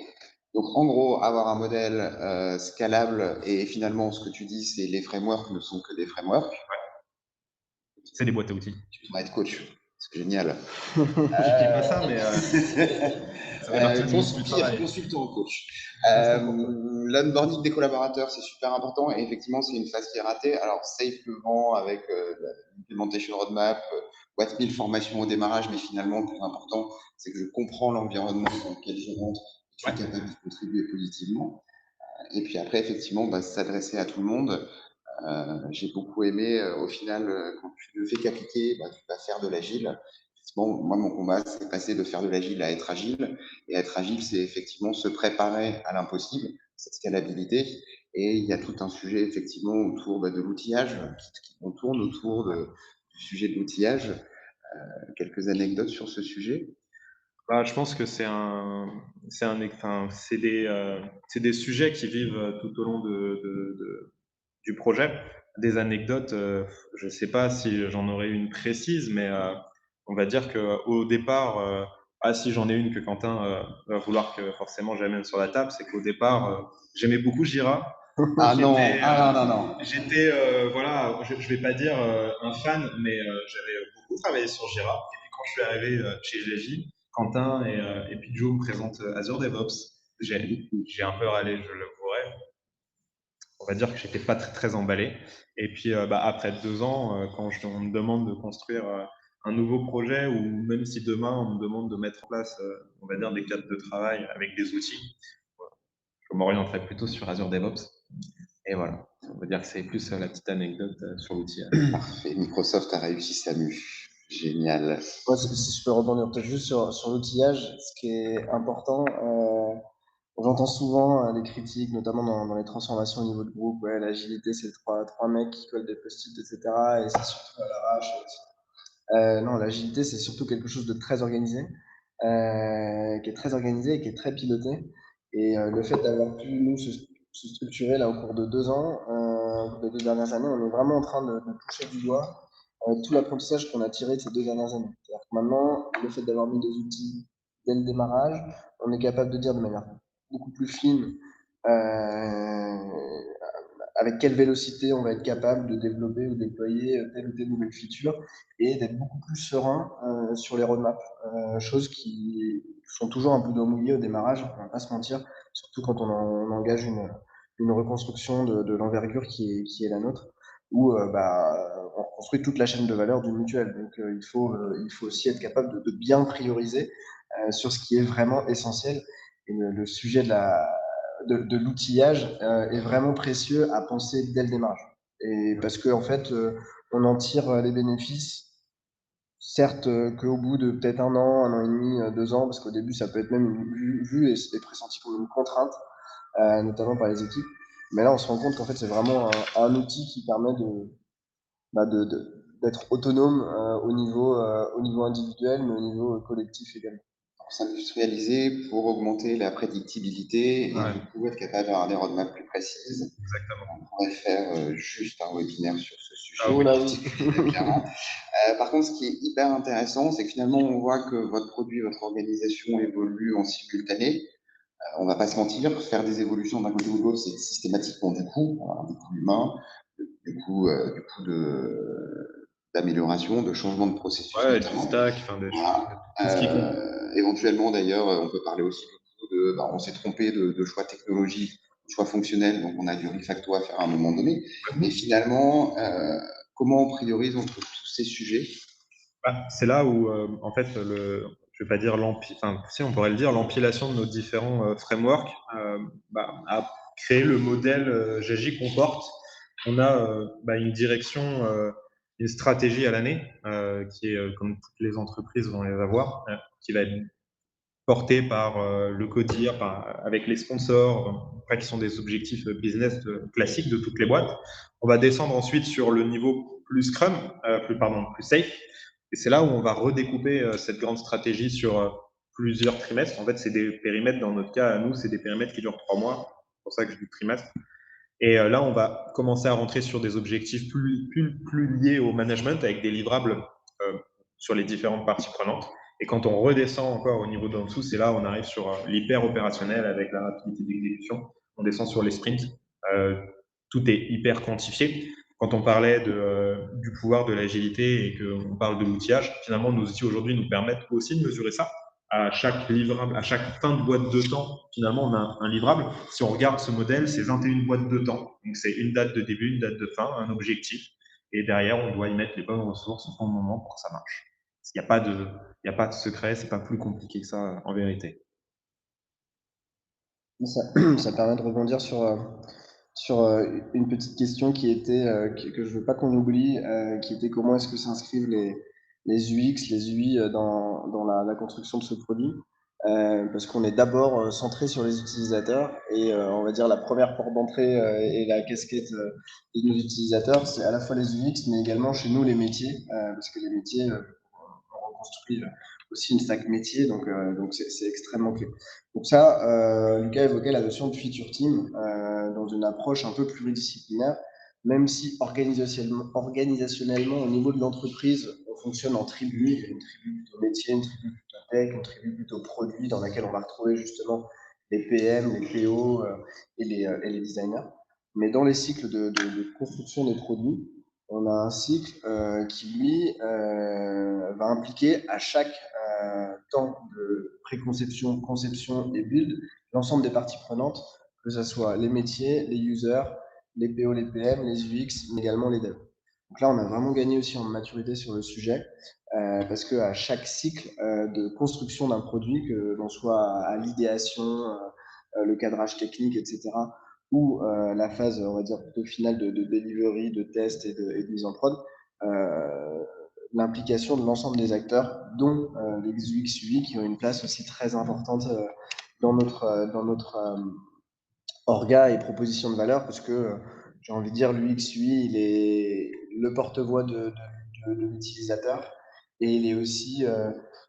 Donc, en gros, avoir un modèle scalable et finalement, ce que tu dis, c'est les frameworks ne sont que des frameworks. Ouais. C'est des boîtes à outils. Tu pourrais être coach. C'est génial. Je dis pas ça, mais ça fait partie de mon travail. Consultant coach. L'onboarding des collaborateurs, c'est super important et effectivement, c'est une phase qui est ratée. Alors, safe le vent avec l'implementation roadmap, what 1000 formations au démarrage, mais finalement, le plus important, c'est que je comprends l'environnement dans lequel je rentre, je suis capable de contribuer positivement. Et puis après, effectivement, s'adresser à tout le monde. J'ai beaucoup aimé, au final, quand tu ne fais qu'appliquer, tu vas faire de l'agile. Effectivement, moi, mon combat, c'est passer de faire de l'agile à être agile. Et être agile, c'est effectivement se préparer à l'impossible, cette scalabilité. Et il y a tout un sujet, effectivement, autour de l'outillage, on tourne autour du sujet de l'outillage. Quelques anecdotes sur ce sujet. Je pense que c'est des sujets qui vivent tout au long du projet. Des anecdotes, je ne sais pas si j'en aurais une précise, mais on va dire qu'au départ, si j'en ai une que Quentin va vouloir que forcément j'amène sur la table, c'est qu'au départ, j'aimais beaucoup Jira. Non. J'étais, voilà, je ne vais pas dire un fan, mais j'avais beaucoup travaillé sur Jira. Et puis quand je suis arrivé chez Géji, Quentin et puis Joe me présentent Azure DevOps. J'ai un peu râlé, je l'avouerai. On va dire que j'étais pas très, très emballé. Et puis après 2 ans, quand on me demande de construire un nouveau projet, ou même si demain on me demande de mettre en place, on va dire, des cadres de travail avec des outils, je m'orienterai plutôt sur Azure DevOps. Et voilà, on va dire que c'est plus la petite anecdote sur l'outil. Parfait, Microsoft a réussi sa mue. Génial. Ouais, si je peux rebondir peut-être juste sur l'outillage, ce qui est important, j'entends souvent les critiques, notamment dans les transformations au niveau de groupe. Ouais, l'agilité, c'est trois mecs qui collent des post-it, etc. Et c'est surtout à l'arrache. Non, l'agilité, c'est surtout quelque chose de très organisé, qui est très organisé et qui est très piloté. Et le fait d'avoir pu, nous, se structurer là au cours de 2 ans, les 2 dernières années, on est vraiment en train de toucher du doigt tout l'apprentissage qu'on a tiré de ces 2 dernières années. C'est-à-dire que maintenant, le fait d'avoir mis des outils dès le démarrage, on est capable de dire de manière beaucoup plus fine avec quelle vélocité on va être capable de développer ou déployer telle ou telle nouvelle feature et d'être beaucoup plus serein sur les roadmaps. Choses qui sont toujours un peu d'eau mouillée au démarrage, on va pas se mentir, surtout quand on engage une reconstruction de l'envergure qui est la nôtre, où on construit toute la chaîne de valeur d'une mutuelle. Donc il faut aussi être capable de bien prioriser sur ce qui est vraiment essentiel le sujet de l'outillage est vraiment précieux à penser dès le démarrage. Et parce qu'en fait, on en tire les bénéfices, certes qu'au bout de peut-être un an et demi, 2 ans, parce qu'au début, ça peut être même vu et pressenti comme une contrainte, notamment par les équipes. Mais là, on se rend compte qu'en fait, c'est vraiment un outil qui permet d'être autonome au niveau individuel, mais au niveau collectif également. Pour s'industrialiser, pour augmenter la prédictibilité et Ouais. du coup être capable d'avoir des roadmaps plus précises. Exactement. On pourrait faire juste un webinaire sur ce sujet. Ah oui. Clairement. Par contre, ce qui est hyper intéressant, c'est que finalement, on voit que votre produit, votre organisation évolue en simultané. On va pas se mentir, faire des évolutions d'un côté ou de l'autre, c'est systématiquement du coût humain, du coup d'amélioration, de changement de processus Ouais, du notamment. stack, enfin, Voilà. tout ce qui compte. Éventuellement, d'ailleurs, on peut parler aussi de, on s'est trompé de choix technologiques, de choix fonctionnels, donc on a du refacto à faire à un moment donné. Mais finalement, comment on priorise entre tous ces sujets? Bah, c'est là où, en fait, je vais pas dire enfin, si on pourrait le dire, l'empilation de nos différents frameworks a créé le modèle Jagi qu'on porte. On a une direction, une stratégie à l'année qui est, comme toutes les entreprises vont les avoir, qui va être portée par le CODIR, avec les sponsors, après qui sont des objectifs business classiques de toutes les boîtes. On va descendre ensuite sur le niveau plus Scrum, plus Safe. Et c'est là où on va redécouper cette grande stratégie sur plusieurs trimestres. En fait, c'est des périmètres, dans notre cas, à nous, c'est des périmètres qui durent 3 mois. C'est pour ça que je dis trimestre. Et là, on va commencer à rentrer sur des objectifs plus liés au management avec des livrables sur les différentes parties prenantes. Et quand on redescend encore au niveau d'en dessous, c'est là où on arrive sur l'hyper opérationnel avec la rapidité d'exécution. On descend sur les sprints. Tout est hyper quantifié. Quand on parlait du pouvoir de l'agilité et qu'on parle de l'outillage, finalement, nos outils aujourd'hui nous permettent aussi de mesurer ça. À chaque livrable, à chaque fin de boîte de temps, finalement, on a un livrable. Si on regarde ce modèle, c'est 21 boîtes de temps. Donc, c'est une date de début, une date de fin, un objectif. Et derrière, on doit y mettre les bonnes ressources au bon moment pour que ça marche. Il n'y a pas de secret, c'est pas plus compliqué que ça en vérité. Ça permet de rebondir sur une petite question qui était, que je veux pas qu'on oublie, qui était comment est-ce que s'inscrivent les UX, les UI dans la construction de ce produit. Parce qu'on est d'abord centré sur les utilisateurs et on va dire la première porte d'entrée et la casquette de nos utilisateurs, c'est à la fois les UX, mais également chez nous les métiers, parce que les métiers, on reconstruit aussi une stack métier, donc c'est extrêmement clé. Donc ça, Lucas évoquait la notion de feature team dans une approche un peu pluridisciplinaire, même si organisationnellement au niveau de l'entreprise, on fonctionne en tribu. Il y a une tribu plutôt métier, une tribu plutôt tech, une tribu plutôt produit, dans laquelle on va retrouver justement les PM, les PO et les designers. Mais dans les cycles de construction des produits, on a un cycle qui, lui, va impliquer à chaque temps de préconception, conception et build l'ensemble des parties prenantes, que ce soit les métiers, les users, les PO, les PM, les UX, mais également les devs. Donc là, on a vraiment gagné aussi en maturité sur le sujet, parce qu'à chaque cycle de construction d'un produit, que l'on soit à l'idéation, le cadrage technique, etc., ou la phase, on va dire, plutôt finale de delivery, de test et de mise en prod, l'implication de l'ensemble des acteurs, dont les UX UI, qui ont une place aussi très importante dans notre orga et proposition de valeur, parce que j'ai envie de dire, l'UX UI, il est le porte-voix de l'utilisateur et il est aussi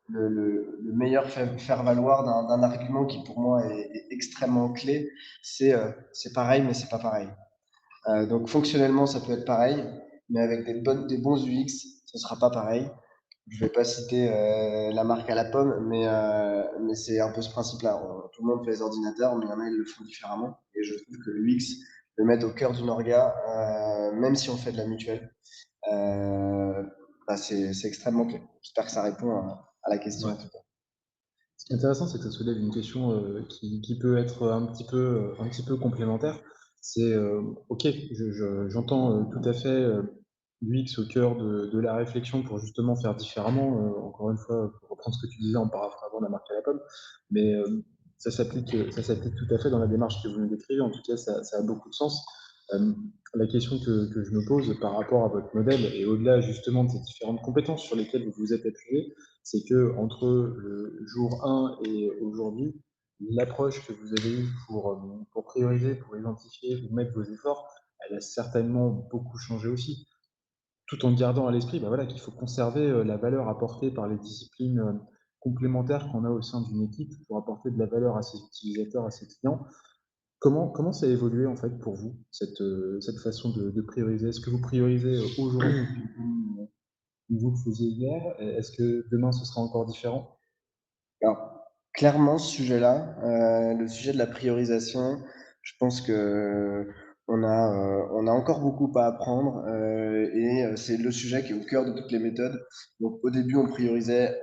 le meilleur faire-valoir d'un argument qui pour moi est extrêmement clé, c'est pareil mais c'est pas pareil. Donc fonctionnellement ça peut être pareil, mais avec des bons UX, ce sera pas pareil. Je vais pas citer la marque à la pomme, mais c'est un peu ce principe-là. Tout le monde fait les ordinateurs, mais il y en a, ils le font différemment. Et je trouve que l'UX, le mettre au cœur d'une orga, même si on fait de la mutuelle, c'est extrêmement clé. J'espère que ça répond à la question. Ouais. Ce qui est intéressant, c'est que ça soulève une question qui peut être un petit peu complémentaire. C'est, ok, j'entends tout à fait l'UX au cœur de la réflexion pour justement faire différemment. Encore une fois, pour reprendre ce que tu disais en paraphrasant la marque à la pomme, mais ça s'applique tout à fait dans la démarche que vous nous décrivez. En tout cas, ça a beaucoup de sens. La question que je me pose par rapport à votre modèle et au-delà justement de ces différentes compétences sur lesquelles vous vous êtes appuyé, c'est que entre le jour 1 et aujourd'hui, l'approche que vous avez eue pour prioriser, pour identifier, pour mettre vos efforts, elle a certainement beaucoup changé aussi, tout en gardant à l'esprit voilà, qu'il faut conserver la valeur apportée par les disciplines complémentaires qu'on a au sein d'une équipe pour apporter de la valeur à ses utilisateurs, à ses clients. Comment ça a évolué en fait pour vous, cette façon de prioriser? Est-ce que vous priorisez aujourd'hui comme vous le faisiez hier? Est-ce que demain ce sera encore différent? Alors, clairement, ce sujet-là, le sujet de la priorisation, je pense que on a encore beaucoup à apprendre et c'est le sujet qui est au cœur de toutes les méthodes. Donc, au début, on priorisait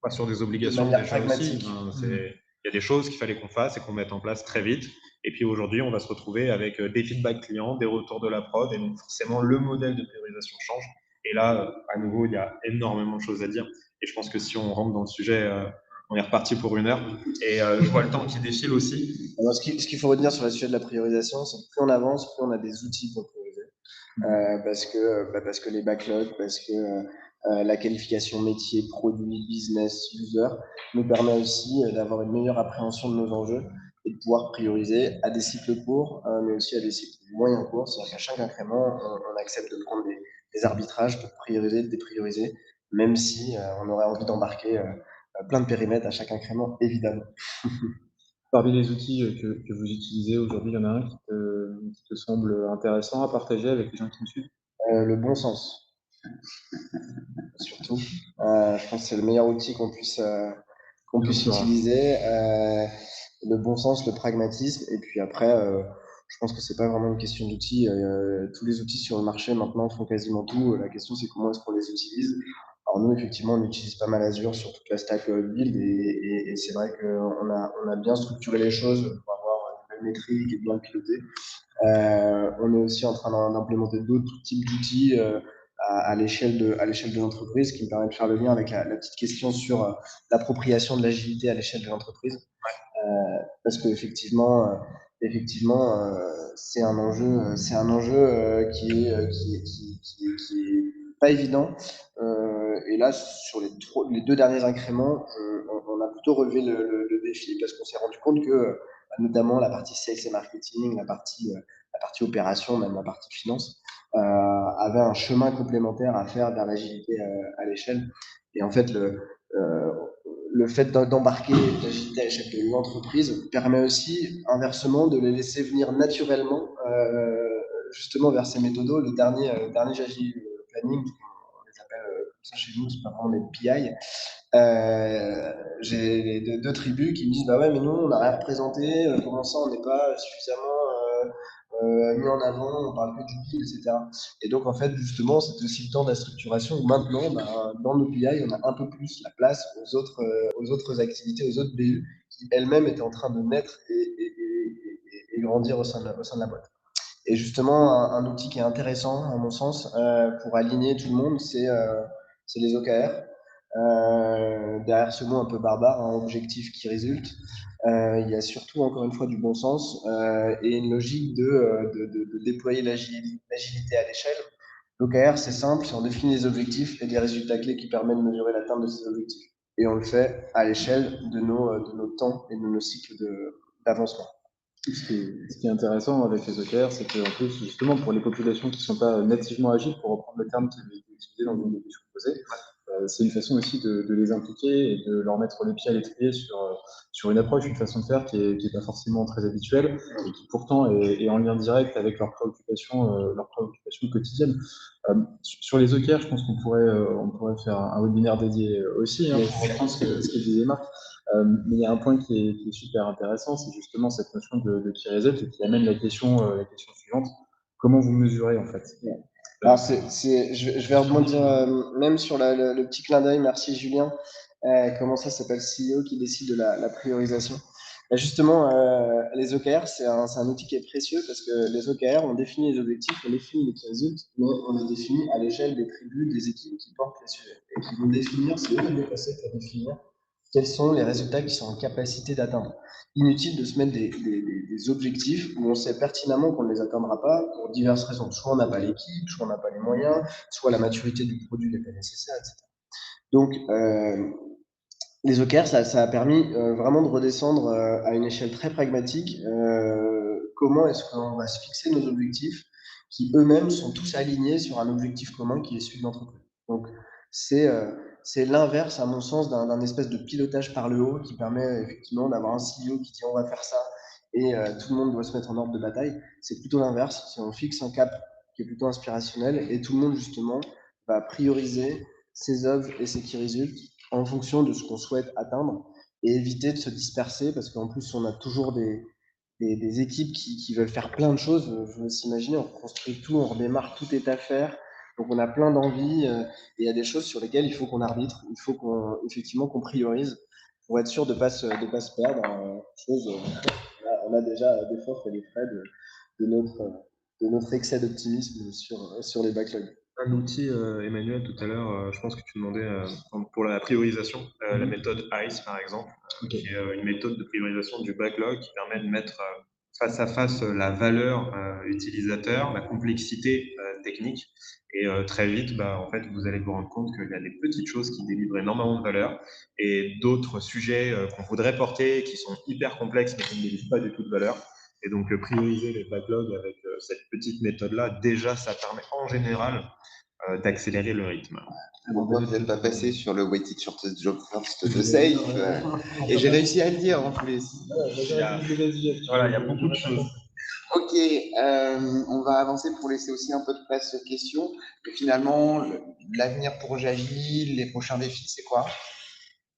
Pas sur des de obligations manière déjà aussi. pragmatique. Il y a des choses qu'il fallait qu'on fasse et qu'on mette en place très vite. Et puis aujourd'hui, on va se retrouver avec des feedbacks clients, des retours de la prod, et donc forcément le modèle de priorisation change. Et là, à nouveau, il y a énormément de choses à dire. Et je pense que si on rentre dans le sujet, on est reparti pour 1 heure. Et je vois le temps qui défile aussi. Alors, ce qu'il faut retenir sur le sujet de la priorisation, c'est que plus on avance, plus on a des outils pour prioriser. Parce que les backlogs, parce que la qualification métier, produit, business, user nous permet aussi d'avoir une meilleure appréhension de nos enjeux et de pouvoir prioriser à des cycles courts, mais aussi à des cycles moyens courts. C'est-à-dire qu'à chaque incrément, on accepte de prendre des arbitrages, de prioriser, de déprioriser, même si on aurait envie d'embarquer plein de périmètres à chaque incrément, évidemment. Parmi les outils que vous utilisez aujourd'hui, il y en a un qui te semble intéressant à partager avec les gens qui nous suivent? Le bon sens, surtout. Je pense que c'est le meilleur outil qu'on puisse utiliser. Le bon sens, le pragmatisme. Et puis après, je pense que c'est pas vraiment une question d'outils. Tous les outils sur le marché maintenant font quasiment tout. La question, c'est comment est-ce qu'on les utilise. Alors nous, effectivement, on utilise pas mal Azure sur toute la stack build et c'est vrai qu'on a bien structuré les choses pour avoir des belles métriques et bien le piloter. On est aussi en train d'implémenter d'autres types d'outils à l'échelle de l'entreprise, ce qui me permet de faire le lien avec la petite question sur l'appropriation de l'agilité à l'échelle de l'entreprise. Parce que effectivement, c'est un enjeu qui est pas évident. Et là, sur les 2 derniers incréments, on a plutôt relevé le défi parce qu'on s'est rendu compte que notamment la partie sales et marketing, la partie opération, même la partie finance, avait un chemin complémentaire à faire vers l'agilité à l'échelle. Et en fait, le fait d'embarquer l'agilité à l'échelle de l'entreprise permet aussi, inversement, de les laisser venir naturellement, justement vers ces méthodos. Le dernier Agile Planning, on les appelle comme ça chez nous, c'est pas vraiment des PI. J'ai deux tribus qui me disent bah ouais mais nous on n'a rien représenté, comment ça on n'est pas suffisamment mis en avant, on parle que du build, etc. Et donc en fait justement c'est aussi le temps de la structuration où maintenant dans nos PI on a un peu plus la place aux autres activités, aux autres BU qui elles-mêmes étaient en train de naître et grandir au sein de la boîte. Et justement un outil qui est intéressant à mon sens pour aligner tout le monde c'est les OKR. Derrière ce mot un peu barbare, un objectif qui résulte. Il y a surtout, encore une fois, du bon sens et une logique de déployer l'agilité à l'échelle. L'OKR, c'est simple, c'est on définit les objectifs et des résultats clés qui permettent de mesurer l'atteinte de ces objectifs. Et on le fait à l'échelle de nos temps et de nos cycles d'avancement. Ce qui est intéressant avec les OKR, c'est qu'en plus, justement, pour les populations qui ne sont pas nativement agiles, pour reprendre le terme qui avait été utilisé dans une des questions posées, c'est une façon aussi de les impliquer et de leur mettre les pieds à l'étrier sur une approche, une façon de faire qui est pas forcément très habituelle et qui pourtant est en lien direct avec leurs préoccupations quotidiennes. Sur les OKR, je pense qu'on pourrait faire un webinaire dédié aussi pour reprendre ce que disait Marc. Mais il y a un point qui est super intéressant, c'est justement cette notion de key result et qui amène la question suivante. Comment vous mesurez en fait? Alors je vais rebondir même sur le petit clin d'œil, merci Julien. Comment ça s'appelle CEO qui décide de la priorisation? Justement, les OKR, c'est un outil qui est précieux parce que les OKR, on définit les objectifs, on définit les key results, mais on les définit à l'échelle des tribus, des équipes qui portent les sujets et qui vont définir, c'est eux les passer pour définir quels sont les résultats qu'ils sont en capacité d'atteindre. Inutile de se mettre des objectifs où on sait pertinemment qu'on ne les atteindra pas pour diverses raisons. Soit on n'a pas l'équipe, soit on n'a pas les moyens, soit la maturité du produit n'est pas nécessaire, etc. Donc, les OKR, ça a permis vraiment de redescendre à une échelle très pragmatique. Comment est-ce qu'on va se fixer nos objectifs qui eux-mêmes sont tous alignés sur un objectif commun qui est celui de l'entreprise. Donc, c'est l'inverse, à mon sens, d'un espèce de pilotage par le haut qui permet effectivement d'avoir un CEO qui dit on va faire ça et tout le monde doit se mettre en ordre de bataille. C'est plutôt l'inverse. Si on fixe un cap qui est plutôt inspirationnel et tout le monde, justement, va prioriser ses œuvres et ce qui résulte en fonction de ce qu'on souhaite atteindre et éviter de se disperser parce qu'en plus, on a toujours des équipes qui veulent faire plein de choses. Je veux s'imaginer, on construit tout, on redémarre, tout est à faire. Donc on a plein d'envies et il y a des choses sur lesquelles il faut qu'on arbitre, il faut effectivement qu'on priorise pour être sûr de pas se perdre. On a déjà des fois fait les frais de notre excès d'optimisme sur les backlogs. Un outil, Emmanuel, tout à l'heure, je pense que tu demandais pour la priorisation, la méthode ICE, par exemple, qui est une méthode de priorisation du backlog qui permet de mettre face à face la valeur utilisateur, la complexité technique. Et très vite, en fait, vous allez vous rendre compte qu'il y a des petites choses qui délivrent énormément de valeur et d'autres sujets qu'on voudrait porter qui sont hyper complexes mais qui ne délivrent pas du tout de valeur. Et donc, prioriser les backlogs avec cette petite méthode-là, déjà, ça permet en général d'accélérer le rythme. Pourquoi vous n'êtes pas passé sur le Weighted Shortest Job First de Safe et j'ai réussi à le dire en plus. Il y a beaucoup de choses. Ok, on va avancer pour laisser aussi un peu de place aux questions. Et finalement, l'avenir pour Jagi, les prochains défis, c'est quoi?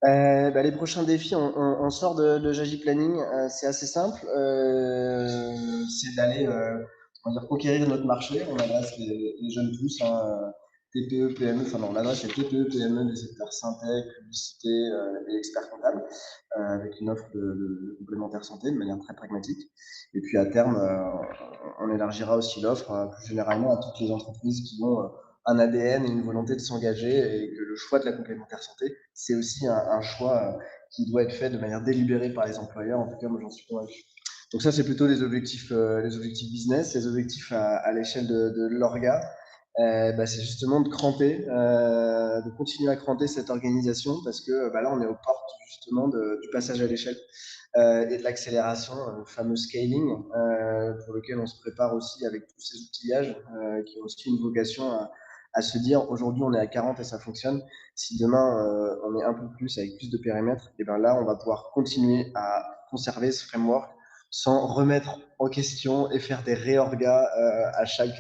Les prochains défis, on sort de Jagi Planning, c'est assez simple. C'est d'aller conquérir notre marché. On adresse les jeunes pousses, TPE, PME, enfin non, on adresse les TPE, PME des secteurs synthé, publicité et experts comptables, avec une offre de complémentaire santé de manière très pragmatique. Et puis à terme, on élargira aussi l'offre plus généralement à toutes les entreprises qui ont un ADN et une volonté de s'engager et que le choix de la complémentaire santé, c'est aussi un choix qui doit être fait de manière délibérée par les employeurs. En tout cas, moi, j'en suis convaincu. Donc ça, c'est plutôt les objectifs business, les objectifs à l'échelle de l'orga. C'est justement de cranter, de continuer à cranter cette organisation parce que là, on est aux portes justement du passage à l'échelle et de l'accélération, le fameux scaling, pour lequel on se prépare aussi avec tous ces outillages qui ont aussi une vocation à se dire aujourd'hui on est à 40 et ça fonctionne. Si demain on est un peu plus avec plus de périmètres, et là on va pouvoir continuer à conserver ce framework sans remettre en question et faire des réorgas à chaque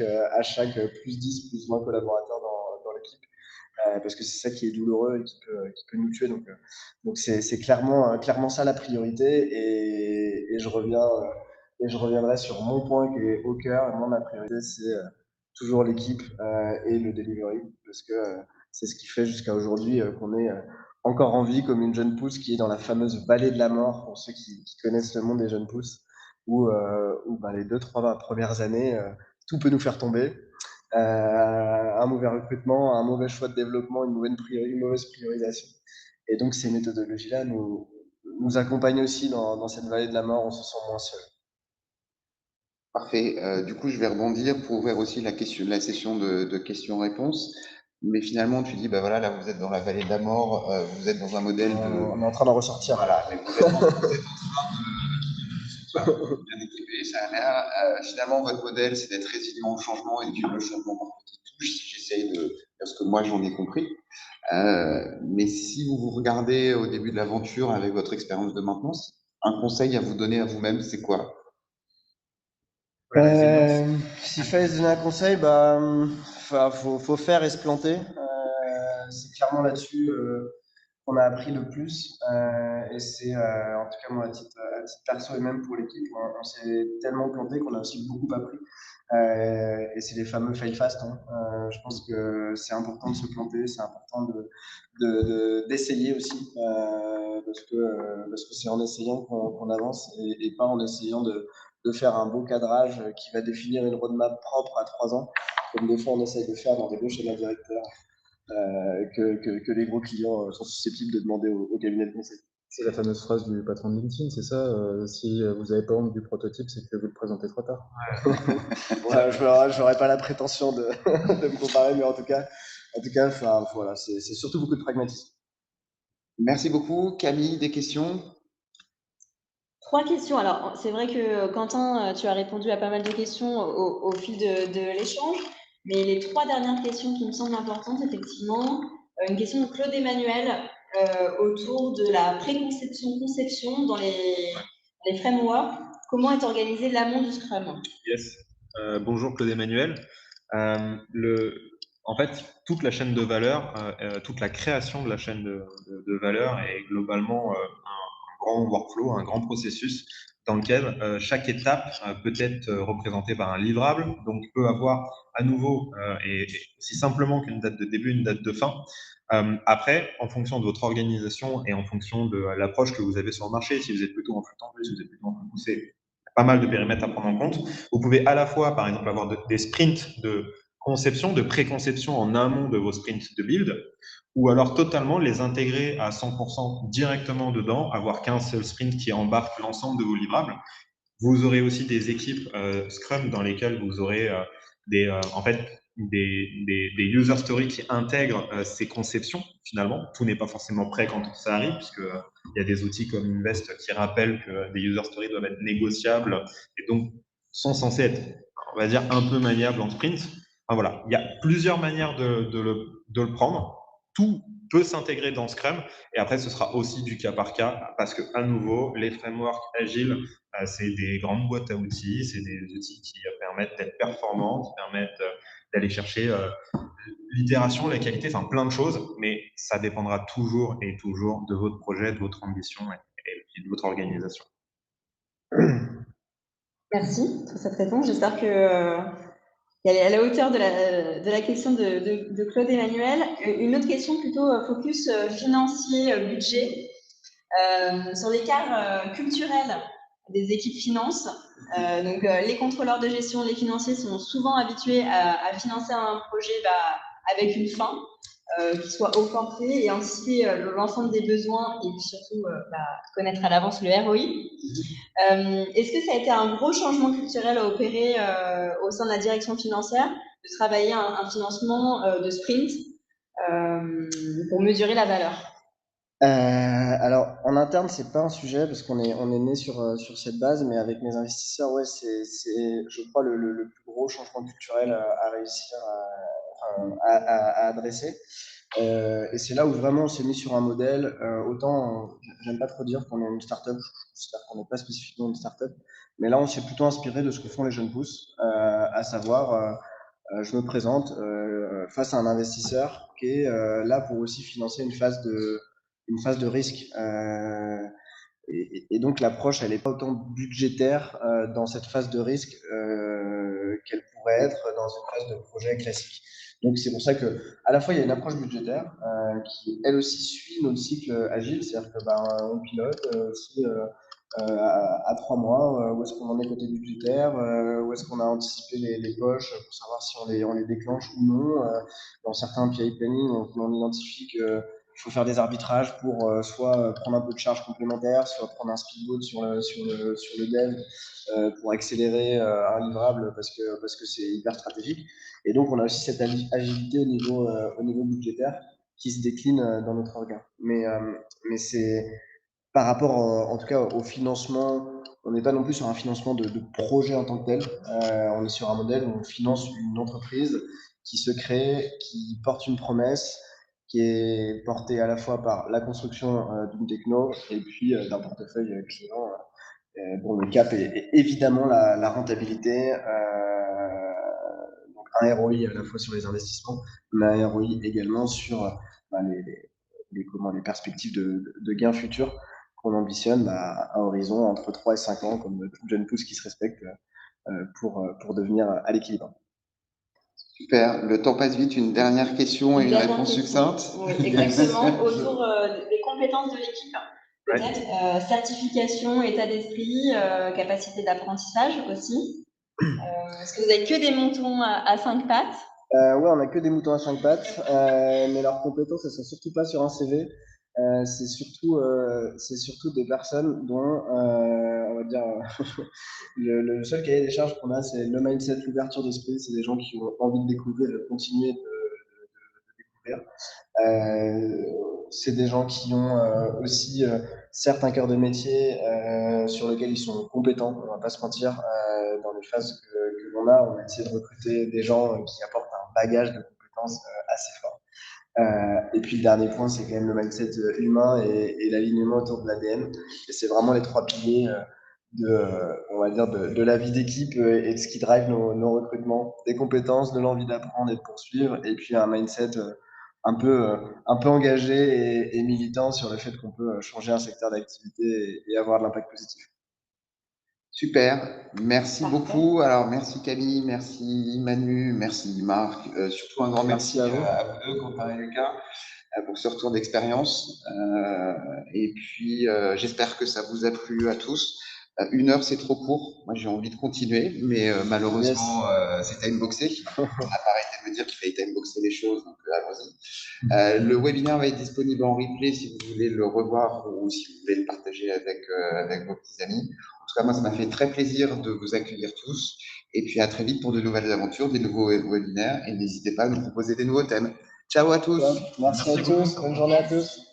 plus 10, plus 20 collaborateurs dans l'équipe. Parce que c'est ça qui est douloureux et qui peut nous tuer. Donc c'est clairement ça la priorité. Et je reviendrai sur mon point qui est au cœur. Moi, ma priorité, c'est toujours l'équipe et le delivery. Parce que c'est ce qui fait jusqu'à aujourd'hui qu'on est encore en vie comme une jeune pousse qui est dans la fameuse vallée de la mort, pour ceux qui connaissent le monde des jeunes pousses, où les 2-3 premières années, tout peut nous faire tomber. Un mauvais recrutement, un mauvais choix de développement, une mauvaise priorisation. Et donc, ces méthodologies-là nous accompagnent aussi dans cette vallée de la mort, on se sent moins seul. Parfait. Du coup, je vais rebondir pour ouvrir aussi la session de questions-réponses. Mais finalement, tu dis, là, vous êtes dans la vallée de la mort, vous êtes dans un modèle On est en train d'en ressortir. Voilà, mais vous êtes en train de bien équipé, ça a l'air. Finalement, votre modèle, c'est d'être résilient au changement et de vivre le changement par petites touches, si j'essaye de dire ce que moi j'en ai compris. Mais si vous vous regardez au début de l'aventure avec votre expérience de maintenance, un conseil à vous donner à vous-même, c'est quoi? S'il fallait se donner un conseil, faut faire et se planter. C'est clairement là-dessus qu'on a appris le plus. Et c'est, en tout cas, moi, à titre perso et même pour l'équipe, on s'est tellement planté qu'on a aussi beaucoup appris. Et c'est les fameux fail fast. Je pense que c'est important de se planter, c'est important d'essayer aussi, parce que c'est en essayant qu'on avance et pas en essayant de faire un beau cadrage qui va définir une roadmap propre à 3 ans, comme des fois on essaye de faire dans des beaux schémas directeurs. que les gros clients sont susceptibles de demander au cabinet de conseil. C'est la fameuse phrase du patron de LinkedIn, c'est ça? Si vous n'avez pas honte du prototype, c'est que vous le présentez trop tard. Je n'aurais pas la prétention de, de me comparer, mais en tout cas, enfin, voilà, c'est surtout beaucoup de pragmatisme. Merci beaucoup. Camille, des questions? 3 questions. Alors, c'est vrai que Quentin, tu as répondu à pas mal de questions au fil de l'échange, mais les 3 dernières questions qui me semblent importantes, effectivement, une question de Claude Emmanuel autour de la conception dans les frameworks. Comment est organisé l'amont du Scrum? Yes. Bonjour Claude Emmanuel. En fait, toute la chaîne de valeur, toute la création de la chaîne de valeur est globalement un grand workflow, un grand processus dans lequel chaque étape peut être représentée par un livrable, donc peut avoir à nouveau et aussi simplement qu'une date de début, une date de fin. Après, en fonction de votre organisation et en fonction de l'approche que vous avez sur le marché, si vous êtes plutôt en flux tendu, si vous êtes plutôt en flux poussé, pas mal de périmètres à prendre en compte. Vous pouvez à la fois, par exemple, avoir des sprints de conception, de préconception en amont de vos sprints de build, ou alors totalement les intégrer à 100% directement dedans, avoir qu'un seul sprint qui embarque l'ensemble de vos livrables. Vous aurez aussi des équipes Scrum dans lesquelles vous aurez en fait, des user stories qui intègrent ces conceptions, finalement. Tout n'est pas forcément prêt quand ça arrive, puisque il y a des outils comme Invest qui rappellent que des user stories doivent être négociables et donc sont censés être, on va dire, un peu maniables en sprint. Enfin, voilà, il y a plusieurs manières de le prendre. Tout peut s'intégrer dans Scrum et après, ce sera aussi du cas par cas parce que, à nouveau, les frameworks agiles, c'est des grandes boîtes à outils, c'est des outils qui permettent d'être performants, qui permettent d'aller chercher l'itération, la qualité, enfin plein de choses, mais ça dépendra toujours et toujours de votre projet, de votre ambition et de votre organisation. Merci pour cette réponse. J'espère que elle est à la hauteur de la question de Claude Emmanuel. Une autre question plutôt focus financier, budget, sur l'écart culturel des équipes finances. Donc, les contrôleurs de gestion, les financiers sont souvent habitués à financer un projet avec une fin, qui soit au forfait et anticiper l'ensemble des besoins et puis surtout connaître à l'avance le ROI. Est-ce que ça a été un gros changement culturel à opérer au sein de la direction financière, de travailler un financement de sprint pour mesurer la valeur? Alors, en interne, c'est pas un sujet parce qu'on est né sur cette base, mais avec mes investisseurs, ouais, c'est, je crois, le plus gros changement culturel à réussir à adresser. Et c'est là où vraiment on s'est mis sur un modèle. Autant, j'aime pas trop dire qu'on est une startup, je considère qu'on n'est pas spécifiquement une startup, mais là on s'est plutôt inspiré de ce que font les jeunes pousses, à savoir, je me présente face à un investisseur qui est là pour aussi financer une phase de risque. Et donc l'approche, elle n'est pas autant budgétaire dans cette phase de risque qu'elle pourrait être dans une phase de projet classique. Donc c'est pour ça que à la fois il y a une approche budgétaire qui elle aussi suit notre cycle agile, c'est-à-dire que on pilote aussi à 3 mois où est-ce qu'on en est côté budgétaire, où est-ce qu'on a anticipé les poches pour savoir si on les déclenche ou non. Dans certains PI planning, on identifie que il faut faire des arbitrages pour soit prendre un peu de charge complémentaire, soit prendre un speedboat sur le dev pour accélérer un livrable parce que c'est hyper stratégique. Et donc, on a aussi cette agilité au niveau budgétaire qui se décline dans notre organe. Mais c'est par rapport, en tout cas, au financement, on n'est pas non plus sur un financement de projet en tant que tel. On est sur un modèle où on finance une entreprise qui se crée, qui porte une promesse, qui est portée à la fois par la construction d'une techno et puis d'un portefeuille client dont le cap est évidemment la rentabilité. Donc un ROI à la fois sur les investissements, mais un ROI également sur les perspectives de gains futurs qu'on ambitionne à horizon entre 3 et 5 ans, comme toute jeune pousse qui se respecte, pour devenir à l'équilibre. Super, le temps passe vite. Une dernière question et une réponse succincte. Oui, exactement, autour des compétences de l'équipe. Peut-être certification, état d'esprit, capacité d'apprentissage aussi. Est-ce que vous n'avez que des moutons à 5 pattes? Ouais, on n'a que des moutons à 5 pattes, mais leurs compétences, elles sont surtout pas sur un CV. C'est surtout des personnes dont, on va dire, le seul cahier des charges qu'on a, c'est le mindset, l'ouverture d'esprit. C'est des gens qui ont envie de découvrir, de continuer de découvrir. C'est des gens qui ont aussi, certes, un cœur de métier sur lequel ils sont compétents, on va pas se mentir. Dans les phases que l'on a, on a essayé de recruter des gens qui apportent un bagage de compétences assez fort. Et puis le dernier point, c'est quand même le mindset humain et l'alignement autour de l'ADN. Et c'est vraiment les trois piliers on va dire de la vie d'équipe et de ce qui drive nos recrutements, des compétences, de l'envie d'apprendre et de poursuivre, et puis un mindset un peu engagé et militant sur le fait qu'on peut changer un secteur d'activité et avoir de l'impact positif. Super, merci Parfait. beaucoup. Alors, merci Camille, merci Manu, merci Marc. Surtout un grand merci Merci à vous. à vous deux, Quentin et Lucas, pour ce retour d'expérience. Et puis, j'espère que ça vous a plu à tous. 1 heure, c'est trop court. Moi, j'ai envie de continuer, mais malheureusement, c'est timeboxé. On n'a pas arrêté de me dire qu'il fallait timeboxer les choses, donc allons-y. Le webinaire va être disponible en replay si vous voulez le revoir ou si vous voulez le partager avec vos petits amis. En tout cas, moi, ça m'a fait très plaisir de vous accueillir tous. Et puis, à très vite pour de nouvelles aventures, des nouveaux webinaires. Et n'hésitez pas à nous proposer des nouveaux thèmes. Ciao à tous. Merci à tous. Bonne journée à tous.